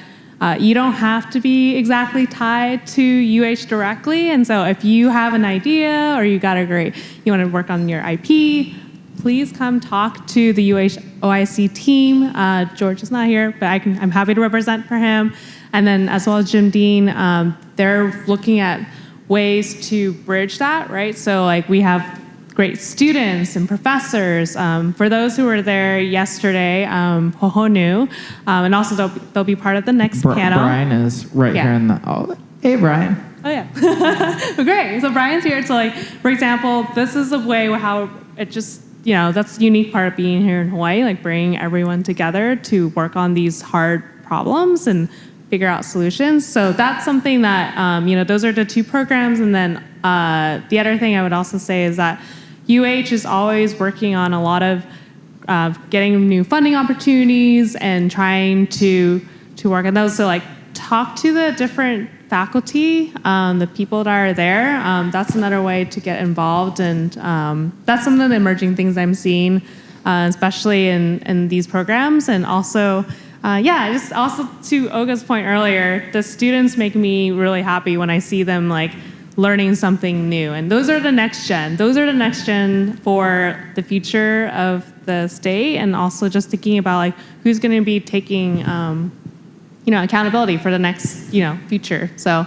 you don't have to be exactly tied to UH directly, and so if you have an idea or you want to work on your IP, please come talk to the UHOIC team. George is not here, but I'm happy to represent for him. And then as well as Jim Dean, they're looking at ways to bridge that, right? So like we have great students and professors. For those who were there yesterday, Hohonu, and also they'll be part of the next panel. Brian is right here in the, hey Brian. Oh yeah, great. So Brian's here to like, for example, this is a way how it just, that's the unique part of being here in Hawaii, like bringing everyone together to work on these hard problems and figure out solutions. So that's something that, those are the 2 programs. And then the other thing I would also say is that UH is always working on a lot of getting new funding opportunities and trying to work on those. So like talk to the different faculty, the people that are there. That's another way to get involved, and that's some of the emerging things I'm seeing, especially in these programs. And also, just also to Olga's point earlier, the students make me really happy when I see them like learning something new. And those are the next gen. Those are the next gen for the future of the state, and also just thinking about like who's going to be taking accountability for the next future. So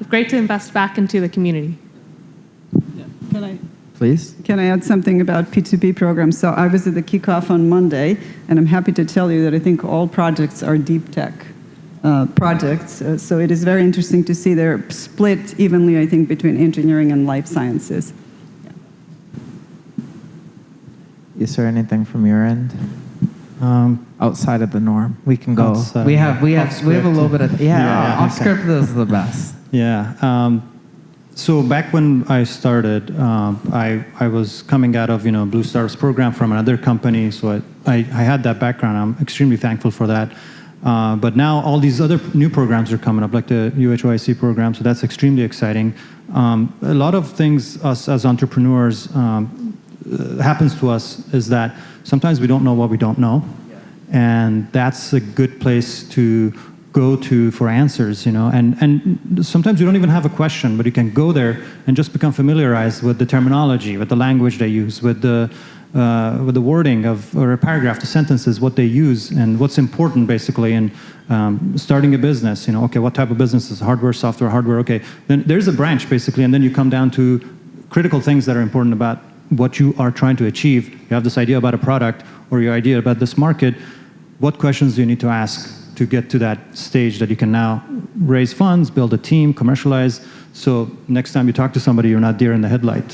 great to invest back into the community. Please. Can I add something about P2P programs? So I was at the kickoff on Monday, and I'm happy to tell you that I think all projects are DeepTech projects. So it is very interesting to see they're split evenly, I think, between engineering and life sciences. Is there anything from your end? Outside of the norm, we can go. We have a little bit of off script is the best. Yeah. So back when I started, I was coming out of Blue Star's program from another company, so I had that background. I'm extremely thankful for that. But now all these other new programs are coming up, like the UHOIC program, so that's extremely exciting. A lot of things us as entrepreneurs happens to us is that sometimes we don't know what we don't know, and that's a good place to go to for answers, and sometimes you don't even have a question, but you can go there and just become familiarized with the terminology, with the language they use, with the wording or a paragraph, the sentences, what they use, and what's important basically in starting a business. Okay, what type of business is hardware, software, hardware? Okay, then there's a branch basically, and then you come down to critical things that are important about what you are trying to achieve. You have this idea about a product or your idea about this market. What questions do you need to ask to get to that stage that you can now raise funds, build a team, commercialize? So next time you talk to somebody, you're not deer in the headlight,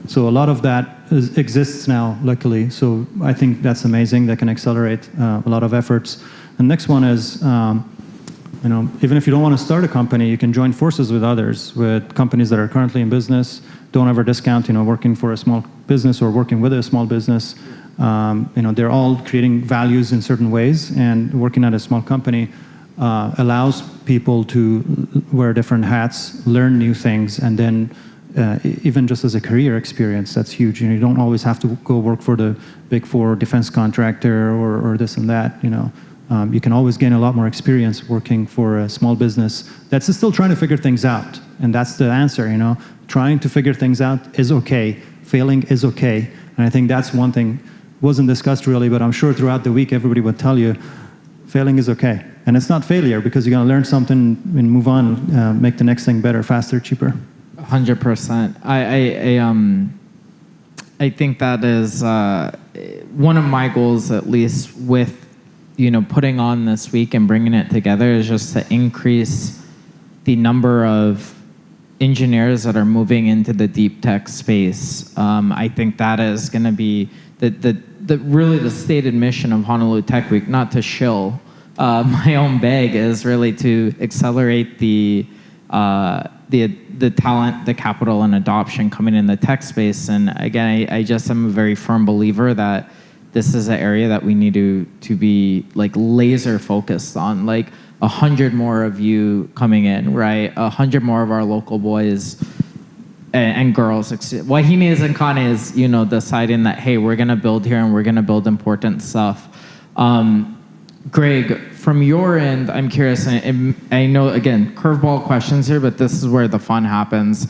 So a lot of that exists now, luckily. So I think that's amazing. That can accelerate a lot of efforts. The next one is, even if you don't want to start a company, you can join forces with others, with companies that are currently in business. Don't ever discount, working for a small business or working with a small business. They're all creating values in certain ways, and working at a small company allows people to wear different hats, learn new things, and then even just as a career experience, that's huge. You don't always have to go work for the Big Four defense contractor or this and that. You can always gain a lot more experience working for a small business that's still trying to figure things out, and that's the answer. Trying to figure things out is okay. Failing is okay, and I think that's one thing wasn't discussed really, but I'm sure throughout the week everybody would tell you failing is okay. And it's not failure, because you're going to learn something and move on, make the next thing better, faster, cheaper. 100%. I think that is one of my goals, at least with putting on this week and bringing it together, is just to increase the number of engineers that are moving into the deep tech space. I think that is going to be really the stated mission of Honolulu Tech Week, not to shill my own bag, is really to accelerate the talent, the capital, and adoption coming in the tech space. And again, I just am a very firm believer that this is an area that we need to be like laser focused on. Like 100 more of you coming in, right? 100 more of our local boys and girls. Wahine's and Kane's, deciding that, hey, we're gonna build here and we're gonna build important stuff. Greg, from your end, I'm curious, and I know, again, curveball questions here, but this is where the fun happens.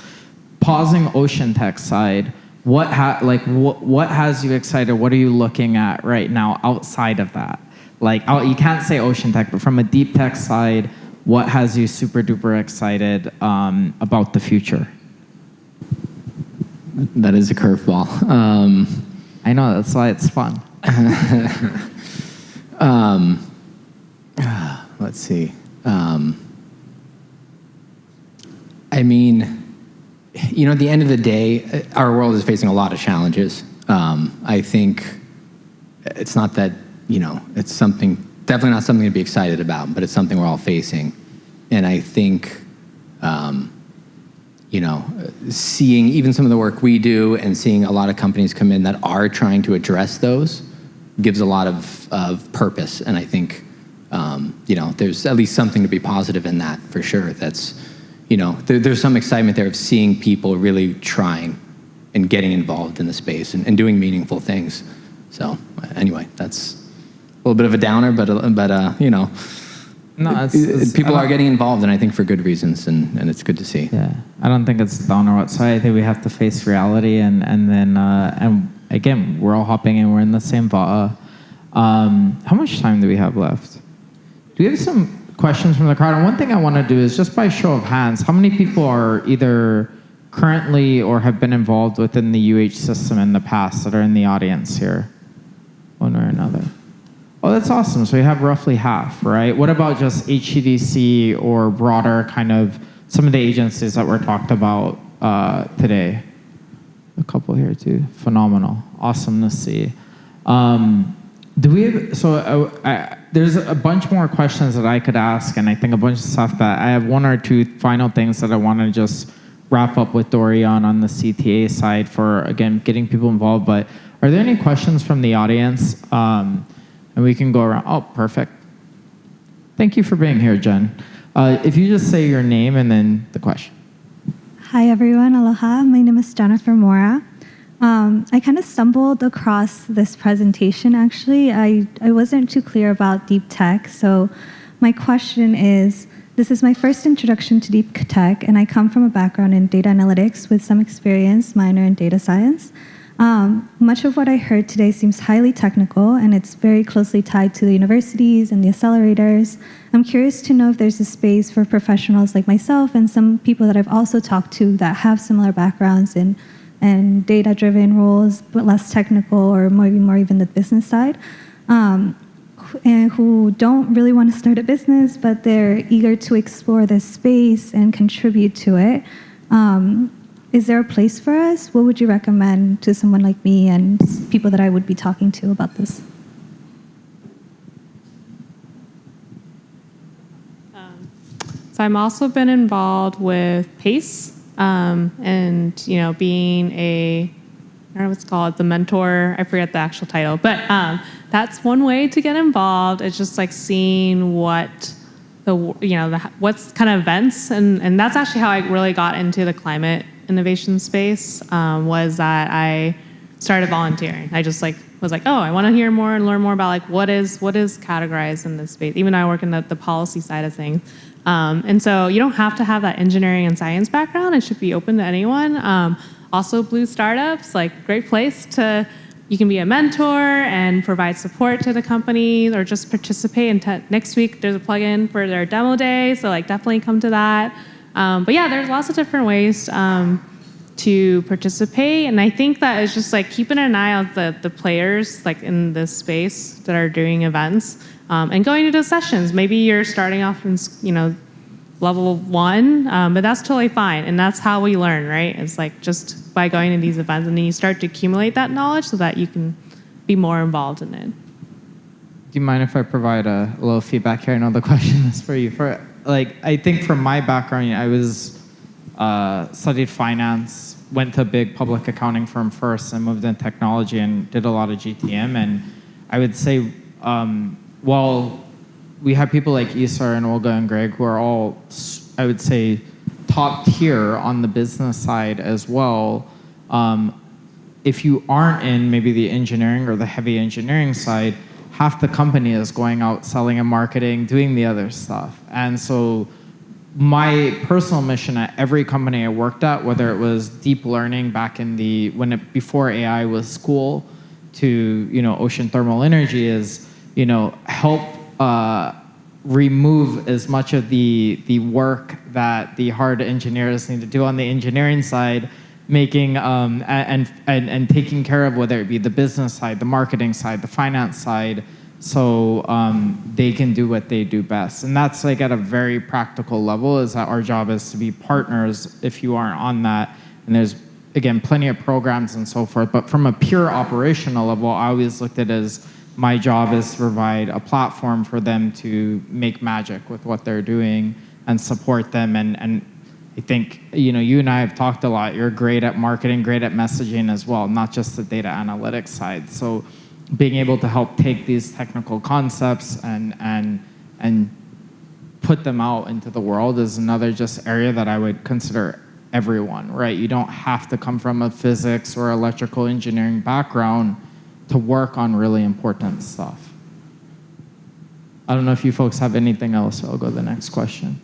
Pausing Ocean Tech side, what has you excited? What are you looking at right now outside of that? You can't say Ocean Tech, but from a deep tech side, what has you super duper excited about the future? That is a curveball. I know, that's why it's fun. Let's see. I mean, at the end of the day, our world is facing a lot of challenges. I think it's not that, it's definitely not something to be excited about, but it's something we're all facing. And I think, seeing even some of the work we do and seeing a lot of companies come in that are trying to address those gives a lot of purpose. And I think, there's at least something to be positive in that for sure. That's, there's some excitement there of seeing people really trying and getting involved in the space and doing meaningful things. So anyway, that's a little bit of a downer, but No, people are getting involved, and I think for good reasons, and it's good to see. Yeah, I don't think it's a downer whatsoever. I think we have to face reality, and then again, we're all hopping in. We're in the same va'a. How much time do we have left? Do we have some questions from the crowd? And one thing I want to do is just by show of hands, how many people are either currently or have been involved within the UH system in the past that are in the audience here, one or another? Oh, that's awesome. So we have roughly half, right? What about just HCDC or broader kind of some of the agencies that were talked about today? A couple here too. Phenomenal. Awesome to see. Do we have, there's a bunch more questions that I could ask, and I think a bunch of stuff that I have one or two final things that I want to just wrap up with Dory on the CTA side for, again, getting people involved. But are there any questions from the audience? And we can go around. Oh, perfect. Thank you for being here, Jen. If you just say your name and then the question. Hi, everyone. Aloha. My name is Jennifer Mora. I kind of stumbled across this presentation, actually. I wasn't too clear about deep tech. So my question is, this is my first introduction to deep tech, and I come from a background in data analytics with some experience, minor in data science. Much of what I heard today seems highly technical, and it's very closely tied to the universities and the accelerators. I'm curious to know if there's a space for professionals like myself and some people that I've also talked to that have similar backgrounds in data-driven roles, but less technical or maybe more even the business side, and who don't really want to start a business, but they're eager to explore this space and contribute to it. Is there a place for us? What would you recommend to someone like me and people that I would be talking to about this? So I'm also been involved with PACE, and being I don't know what's called, the mentor. I forget the actual title, but that's one way to get involved. It's just like seeing what what's kind of events, and that's actually how I really got into the climate innovation space. Was that I started volunteering. I just was like, oh, I want to hear more and learn more about what is categorized in this space. Even though I work in the policy side of things. And so you don't have to have that engineering and science background. It should be open to anyone. Also, Blue Startups, great place you can be a mentor and provide support to the company or just participate. And next week, there's a plugin for their demo day. So definitely come to that. But yeah, there's lots of different ways to participate, and I think that it's just like keeping an eye on the players like in this space that are doing events and going to those sessions. Maybe you're starting off in level 1, but that's totally fine, and that's how we learn, right? It's like just by going to these events, and then you start to accumulate that knowledge so that you can be more involved in it. Do you mind if I provide a little feedback here? I know the question is for you. I think from my background, I was studied finance, went to a big public accounting firm first, and moved into technology and did a lot of GTM. And I would say, while we have people like Isar and Olga and Greg who are all, I would say, top tier on the business side as well, if you aren't in maybe the engineering or the heavy engineering side, half the company is going out selling and marketing, doing the other stuff. And so my personal mission at every company I worked at, whether it was deep learning back in before AI was cool, to ocean thermal energy, is help remove as much of the work that the hard engineers need to do on the engineering side, making and taking care of whether it be the business side, the marketing side, the finance side, so they can do what they do best. And that's like at a very practical level, is that our job is to be partners if you aren't on that. And there's, again, plenty of programs and so forth. But from a pure operational level, I always looked at it as my job is to provide a platform for them to make magic with what they're doing and support them. And I think, you and I have talked a lot. You're great at marketing, great at messaging as well, not just the data analytics side. So being able to help take these technical concepts and put them out into the world is another just area that I would consider everyone, right? You don't have to come from a physics or electrical engineering background to work on really important stuff. I don't know if you folks have anything else, so I'll go to the next question.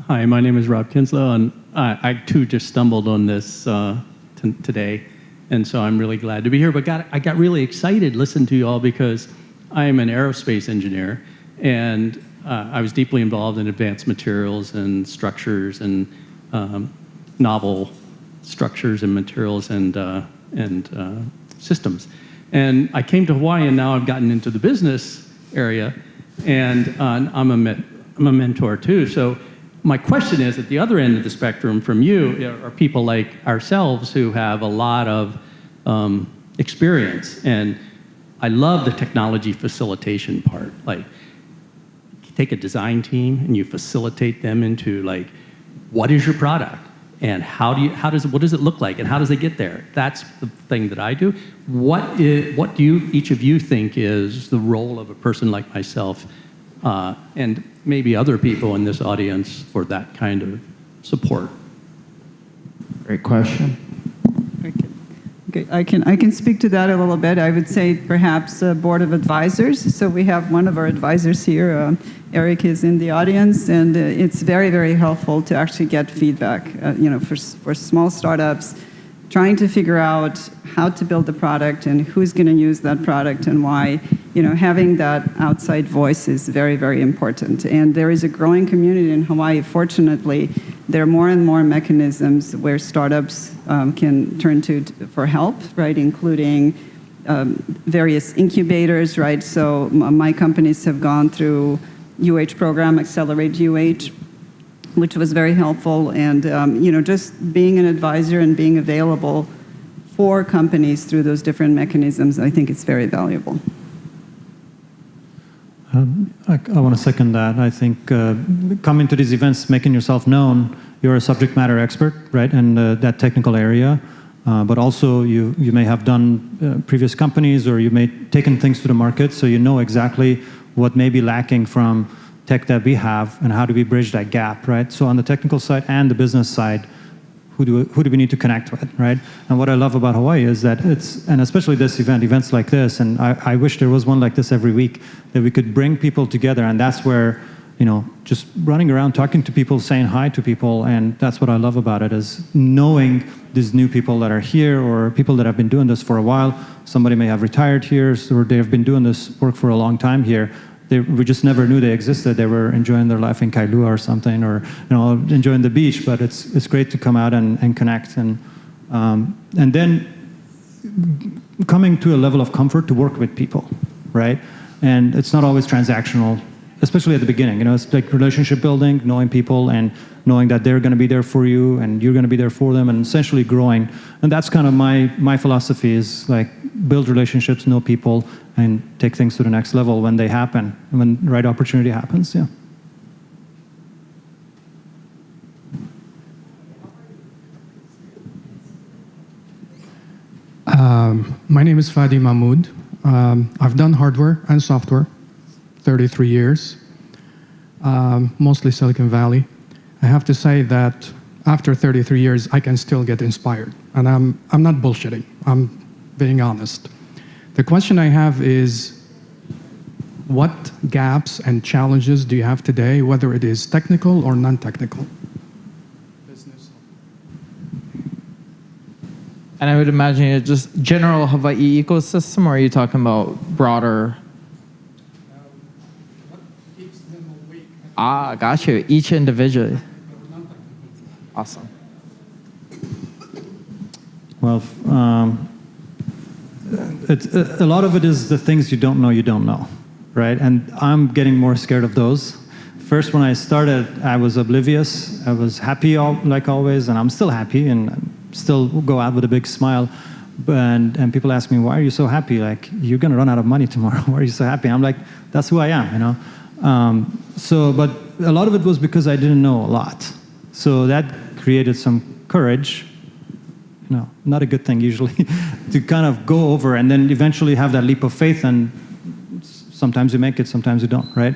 Hi, my name is Rob Kinslow, and I too just stumbled on this today, and so I'm really glad to be here. But I got really excited listening to you all because I am an aerospace engineer, and I was deeply involved in advanced materials and structures and novel structures and materials and systems. And I came to Hawaii, and now I've gotten into the business area, and I'm a mentor too. So my question is, at the other end of the spectrum from you are people like ourselves who have a lot of experience. And I love the technology facilitation part. Like, you take a design team and you facilitate them into like, what is your product? And what does it look like? And how does it get there? That's the thing that I do. What do each of you think is the role of a person like myself, and maybe other people in this audience, for that kind of support? Great question. Okay, I can speak to that a little bit. I would say perhaps a board of advisors. So we have one of our advisors here. Eric is in the audience, and it's very, very helpful to actually get feedback. For small startups, trying to figure out how to build the product and who's going to use that product and why. Having that outside voice is very, very important. And there is a growing community in Hawaii. Fortunately, there are more and more mechanisms where startups can turn to for help, right? Including various incubators, right? So my companies have gone through UH program, Accelerate UH, which was very helpful. And just being an advisor and being available for companies through those different mechanisms, I think it's very valuable. I want to second that. I think coming to these events, making yourself known, you're a subject matter expert, right, in that technical area. But also you may have done previous companies, or you may taken things to the market, so you know exactly what may be lacking from tech that we have and how do we bridge that gap, right? So on the technical side and the business side, who do we need to connect with, right? And what I love about Hawaii is that and especially this events like this, and I wish there was one like this every week, that we could bring people together, and that's where, just running around, talking to people, saying hi to people, and that's what I love about it, is knowing these new people that are here, or people that have been doing this for a while. Somebody may have retired here, or they have been doing this work for a long time here. we just never knew they existed. They were enjoying their life in Kailua or something, or enjoying the beach. But it's great to come out and connect, and then coming to a level of comfort to work with people, right? And it's not always transactional, especially at the beginning. It's like relationship building, knowing people and knowing that they're going to be there for you and you're going to be there for them, and essentially growing. And that's kind of my philosophy, is like build relationships, know people, and take things to the next level when they happen, when the right opportunity happens. Yeah. My name is Fadi Mahmoud. I've done hardware and software, 33 years, mostly Silicon Valley. I have to say that after 33 years, I can still get inspired. And I'm not bullshitting, I'm being honest. The question I have is, what gaps and challenges do you have today, whether it is technical or non-technical? And I would imagine it's just general Hawaii ecosystem, or are you talking about broader? What keeps them awake? Got you. Each individually. Awesome. Well, a lot of it is the things you don't know, right? And I'm getting more scared of those. First, when I started, I was oblivious. I was happy, like always, and I'm still happy, and still go out with a big smile. And people ask me, why are you so happy? Like, you're going to run out of money tomorrow. Why are you so happy? I'm like, that's who I am, But a lot of it was because I didn't know a lot. So that created some courage, not a good thing usually, to kind of go over and then eventually have that leap of faith. And sometimes you make it, sometimes you don't, right?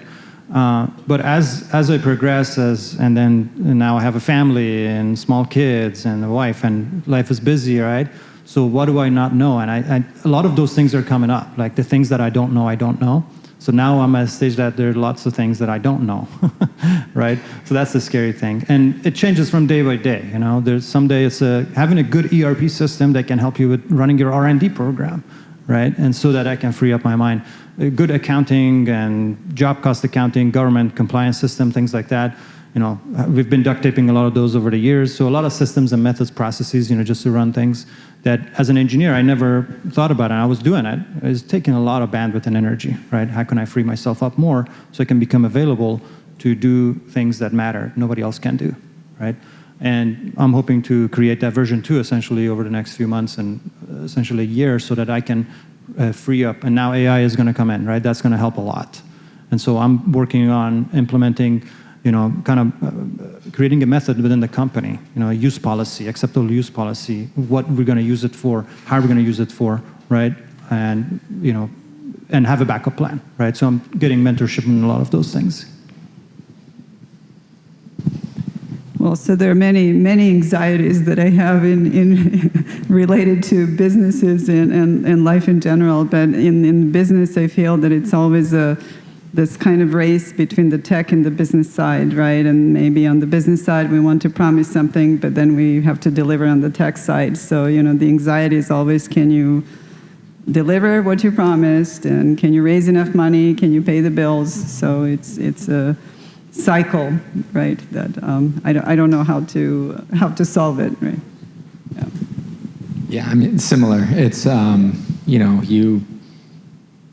But as I progress, and now I have a family and small kids and a wife, and life is busy, right? So what do I not know? And a lot of those things are coming up, like the things that I don't know. So now I'm at a stage that there are lots of things that I don't know, right? So that's the scary thing. And it changes from day by day, There's some day it's having a good ERP system that can help you with running your R&D program, right? And so that I can free up my mind. Good accounting and job cost accounting, government compliance system, things like that. We've been duct taping a lot of those over the years. So a lot of systems and methods, processes, just to run things that as an engineer, I never thought about it. And I was doing it. It was taking a lot of bandwidth and energy, right? How can I free myself up more so I can become available to do things that matter, nobody else can do, right? And I'm hoping to create that version 2 essentially over the next few months and essentially a year, so that I can free up. And now AI is going to come in, right? That's going to help a lot. And so I'm working on implementing, creating a method within the company, use policy, acceptable use policy, what we're going to use it for, how we're going to use it for, right? And, and have a backup plan, right? So I'm getting mentorship in a lot of those things. Well, so there are many anxieties that I have in related to businesses and life in general. But in business, I feel that it's always this kind of race between the tech and the business side, right? And maybe on the business side, we want to promise something, but then we have to deliver on the tech side. So, the anxiety is always, can you deliver what you promised? And can you raise enough money? Can you pay the bills? So it's a cycle, right? That I don't know how to solve it, right? Yeah. Yeah, I mean, it's similar. It's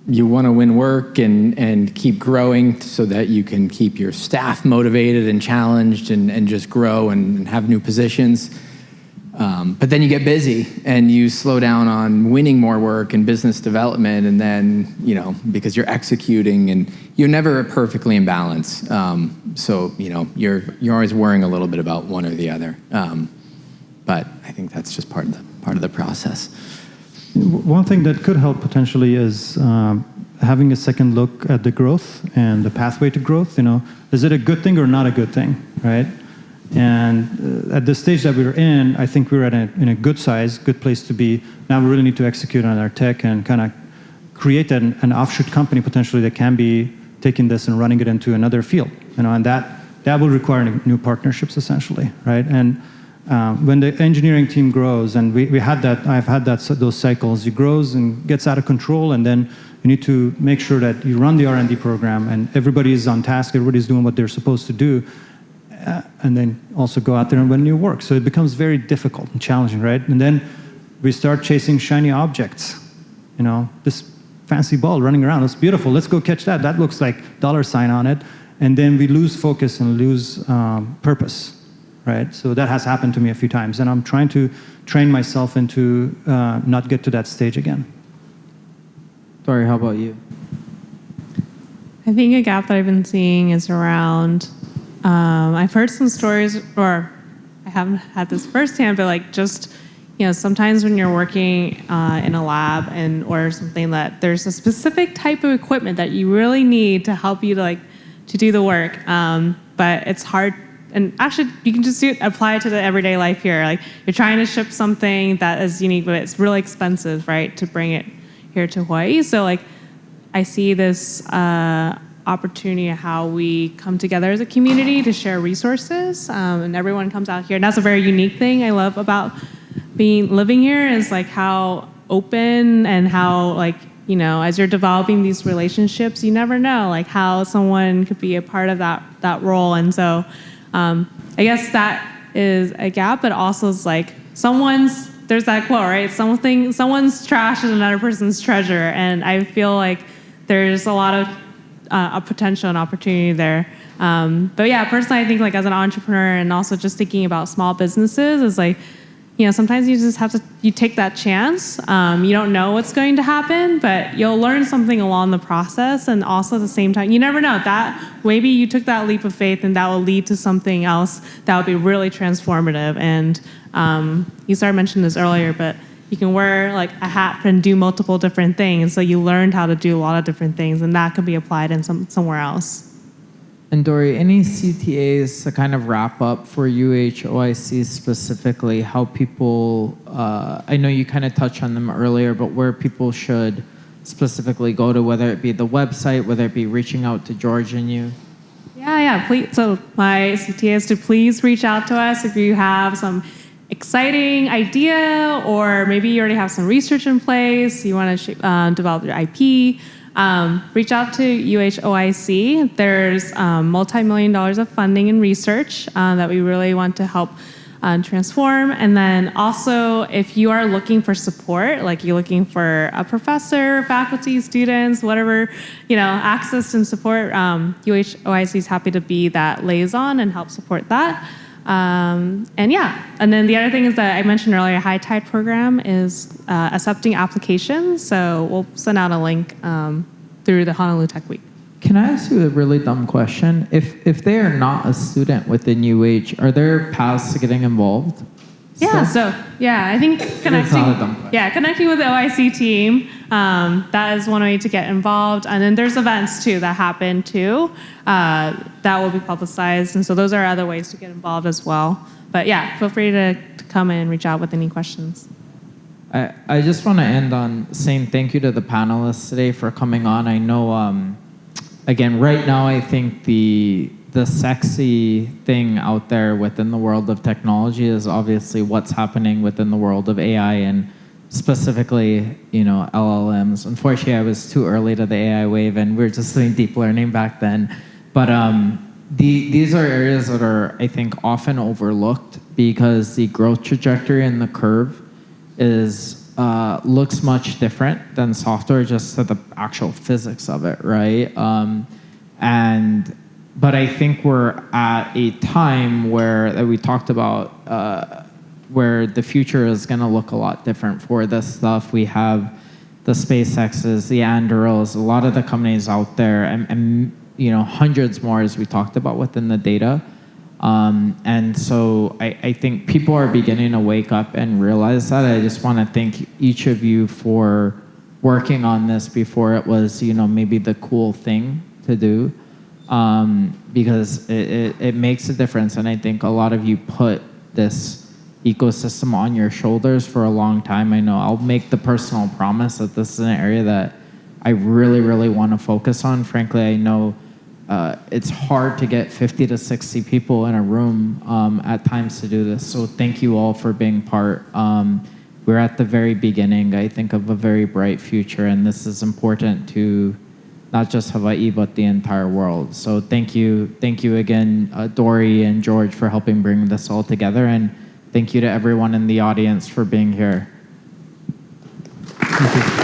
you want to win work and keep growing so that you can keep your staff motivated and challenged and just grow and have new positions. But then you get busy and you slow down on winning more work and business development, and then, because you're executing and you're never perfectly in balance. So, you're always worrying a little bit about one or the other. But I think that's just part of the process. One thing that could help potentially is having a second look at the growth and the pathway to growth. Is it a good thing or not a good thing, right? And at the stage that we're in, I think we're in a good size, good place to be. Now we really need to execute on our tech and kind of create an offshoot company potentially that can be taking this and running it into another field. And that will require new partnerships essentially, right? And when the engineering team grows, and we had that, I've had those cycles. It grows and gets out of control, and then You need to make sure that you run the R&D program and everybody is on task, everybody's doing what they're supposed to do, and then also go out there and win new work. So it becomes very difficult and challenging, right? And then we start chasing shiny objects. You know, this fancy ball running around, it's beautiful, let's go catch that. That looks like $sign on it. And then we lose focus and lose purpose, right? So that has happened to me a few times, and I'm trying to train myself into not get to that stage again. Dory, how about you? I think a gap that I've been seeing is around, I've heard some stories, or I haven't had this firsthand, but like just, sometimes when you're working in a lab or something, that there's a specific type of equipment that you really need to help you to do the work, but it's hard. And actually, you can just apply it to the everyday life here. Like, you're trying to ship something that is unique, but it's really expensive, right, to bring it here to Hawaii. So, like, I see this opportunity of how we come together as a community to share resources, and everyone comes out here. And that's a very unique thing I love about living here, is like how open and how, like, as you're developing these relationships, you never know like how someone could be a part of that role. And so I guess that is a gap, but also is like there's that quote, right? Someone's trash is another person's treasure. And I feel like there's a lot of a potential and opportunity there. But yeah, personally, I think like as an entrepreneur and also just thinking about small businesses is like, sometimes you just have to, you take that chance. You don't know what's going to happen, but you'll learn something along the process. And also at the same time, you never know that maybe you took that leap of faith and that will lead to something else that will be really transformative. And you started mentioning this earlier, but you can wear like a hat and do multiple different things. So you learned how to do a lot of different things, and that can be applied in somewhere else. And Dory, any CTAs to kind of wrap up for UHOIC specifically, how people, I know you kind of touched on them earlier, but where people should specifically go to, whether it be the website, whether it be reaching out to George and you? Yeah, please. So my CTA is to please reach out to us if you have some exciting idea, or maybe you already have some research in place, you want to develop your IP. Reach out to UHOIC. There's multi-million dollars of funding and research that we really want to help transform. And then also, if you are looking for support, like you're looking for a professor, faculty, students, whatever, access and support, UHOIC is happy to be that liaison and help support that. And then the other thing is that I mentioned earlier, High Tide program is accepting applications. So we'll send out a link through the Honolulu Tech Week. Can I ask you a really dumb question? If they are not a student within UH, are there paths to getting involved? Yeah, I think connecting with the OIC team, that is one way to get involved. And then there's events too that happen too, that will be publicized. And so those are other ways to get involved as well. But yeah, feel free to come and reach out with any questions. I just want to end on saying thank you to the panelists today for coming on. I know, again, right now I think the sexy thing out there within the world of technology is obviously what's happening within the world of AI and specifically, LLMs. Unfortunately, I was too early to the AI wave, and we were just doing deep learning back then. But these are areas that are, I think, often overlooked because the growth trajectory and the curve looks much different than software, just to the actual physics of it, right? But I think we're at a time that we talked about, where the future is going to look a lot different for this stuff. We have the SpaceXs, the Andurils, a lot of the companies out there, and hundreds more, as we talked about within the data. And so I think people are beginning to wake up and realize that. I just want to thank each of you for working on this before it was, maybe the cool thing to do. Because it makes a difference, and I think a lot of you put this ecosystem on your shoulders for a long time. I know I'll make the personal promise that this is an area that I really, really want to focus on. Frankly, I know it's hard to get 50 to 60 people in a room at times to do this, so thank you all for being part. we're at the very beginning, I think, of a very bright future, and this is important to not just Hawaii, but the entire world. So thank you again, Dory and George, for helping bring this all together, and thank you to everyone in the audience for being here. Thank you.